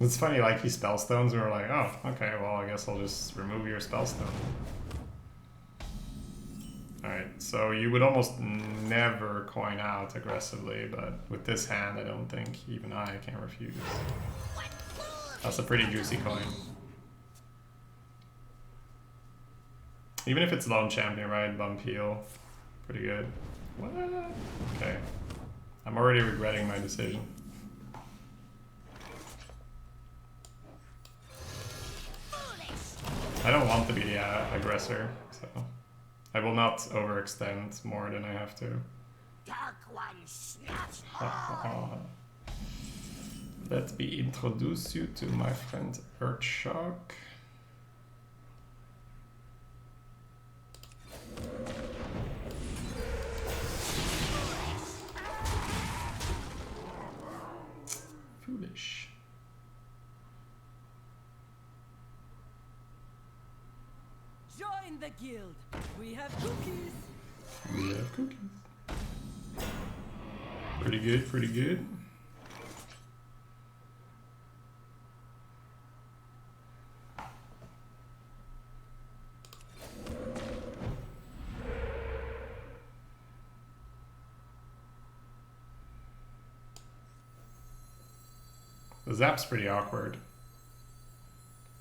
It's funny, like he spellstones, and we're like, oh, okay, well, I guess I'll just remove your spellstone. Alright, so you would almost never coin out aggressively, but with this hand, I don't think even I can refuse. That's a pretty juicy coin. Even if it's lone champion, right? Bum peel. Pretty good. What? Okay. I'm already regretting my decision. I don't want to be the aggressor, so I will not overextend more than I have to. Dark one snaps Let me introduce you to my friend Earthshock. Foolish. Join the guild. We have cookies. We have cookies. Pretty good, pretty good. The zap's pretty awkward.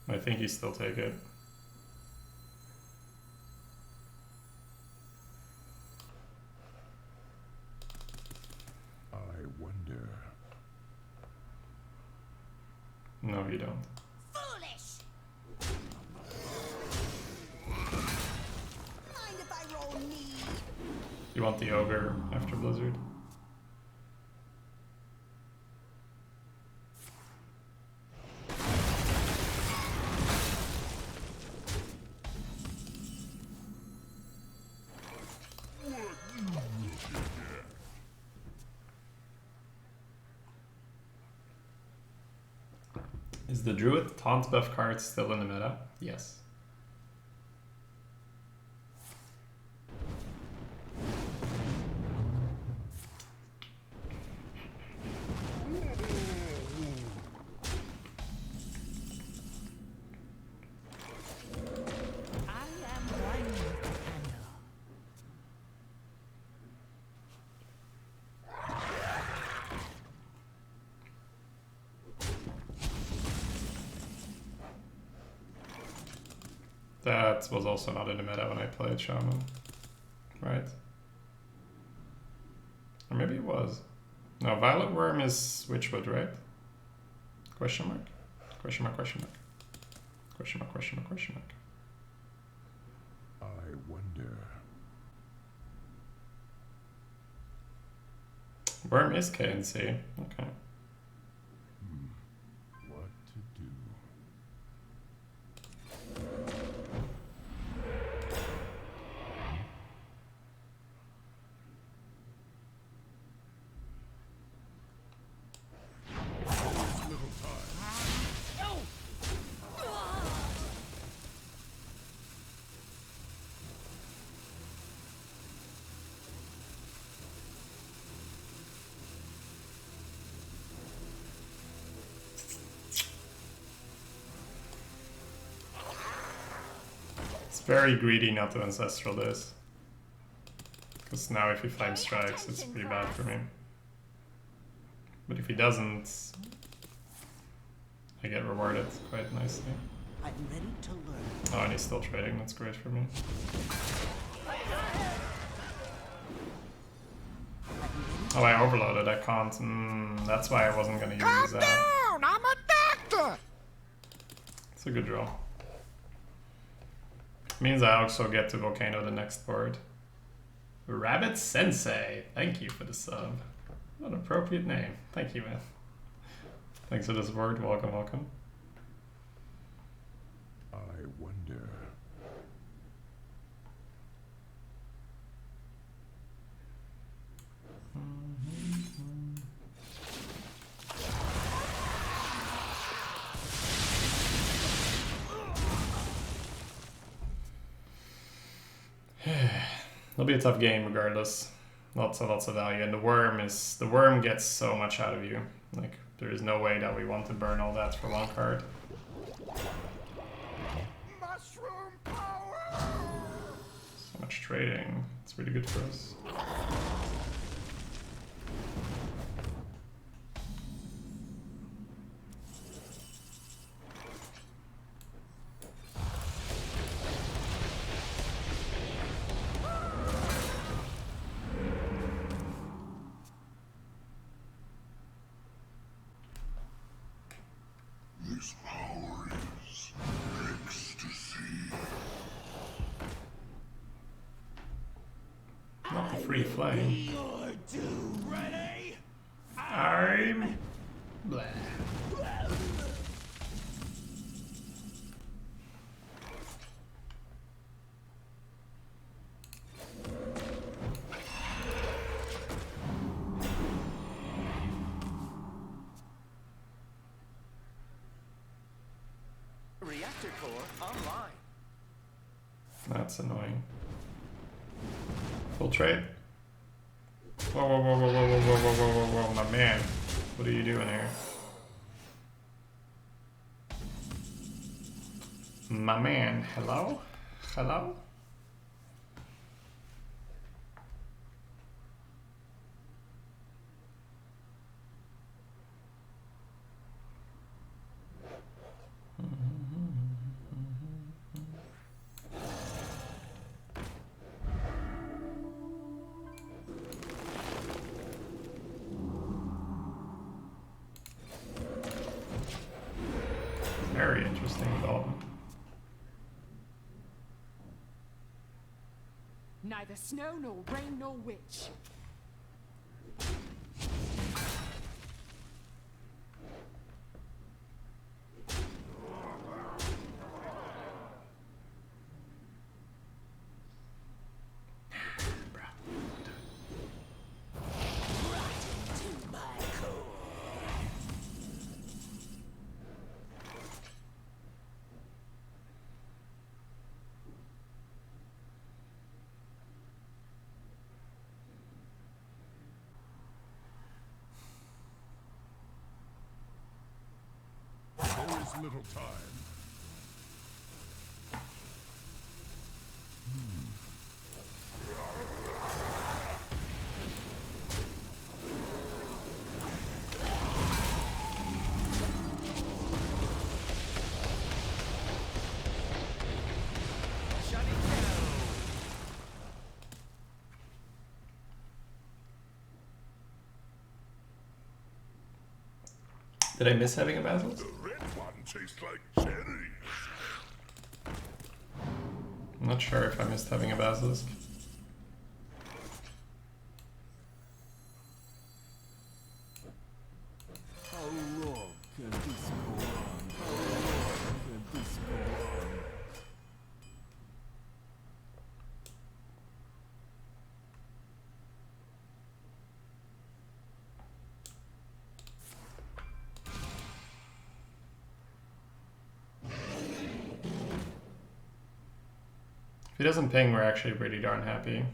I think you still take it. I wonder. No, you don't. Foolish! Mind if I roll me? You want the ogre after Blizzard? Is the Druid taunt buff card still in the meta? Yes. I am one with the candle. That was also not in the meta when I played Shaman, right? Or maybe it was. No, Violet Worm is Witchwood, right? Question mark? Question mark, question mark. Question mark, question mark, question mark. I wonder. Worm is KNC. Okay. What to do? There's little time. It's very greedy not to Ancestral this. Because now if he Flame Strikes, it's pretty bad for me. But if he doesn't, I get rewarded quite nicely. I'm ready to learn. Oh, and he's still trading, that's great for me. Oh, I overloaded, I can't. That's why I wasn't gonna use that. Down! I'm a doctor! It's a good draw. Means I also get to Volcano the next board. Rabbit Sensei, thank you for the sub. What an appropriate name. Thank you, man. Thanks for the support. Welcome, welcome. I wonder. It'll be a tough game regardless. Lots of value, and the worm gets so much out of you. Like there is no way that we want to burn all that for one card. Mushroom power! So much trading. It's really good for us. This power is ecstasy. Not the free flame. You're too ready. I'm... Blah. Reactor core online. That's annoying. Full trade. Whoa, whoa, whoa, whoa, whoa, whoa, whoa, whoa, whoa, whoa, whoa, my man. What are you doing here? My man, hello? Hello? Very interesting development. Neither snow nor rain nor witch. There is little time. Shutting down. Did I miss having a Basilisk? The red one tastes like cherries. I'm not sure if I missed having a Basilisk. If he doesn't ping, we're actually pretty darn happy.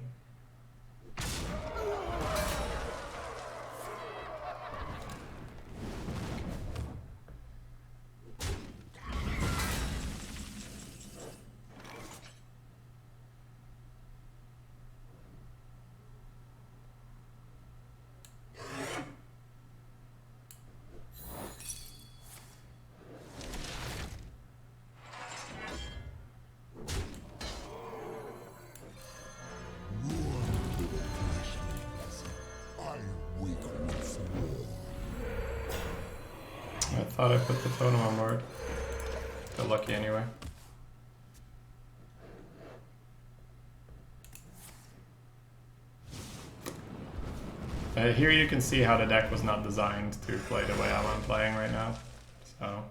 I thought I put the totem on board. Got lucky anyway. Here you can see how the deck was not designed to play the way I'm playing right now. So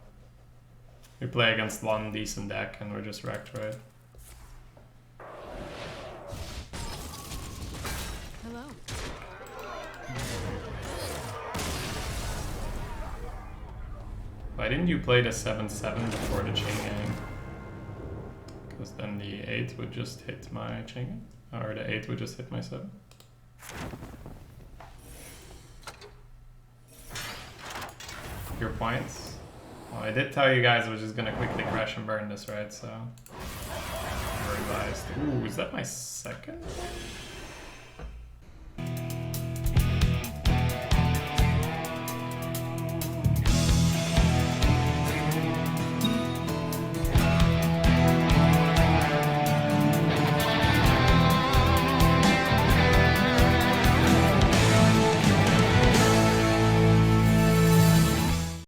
we play against one decent deck and we're just wrecked, right? Hello. Why didn't you play the 7/7 before the chain gang? Because then the 8 would just hit my chain gang, or the 8 would just hit my 7. Your points? Well, I did tell you guys I was just gonna quickly crash and burn this, right? So, revised. Ooh, is that my second?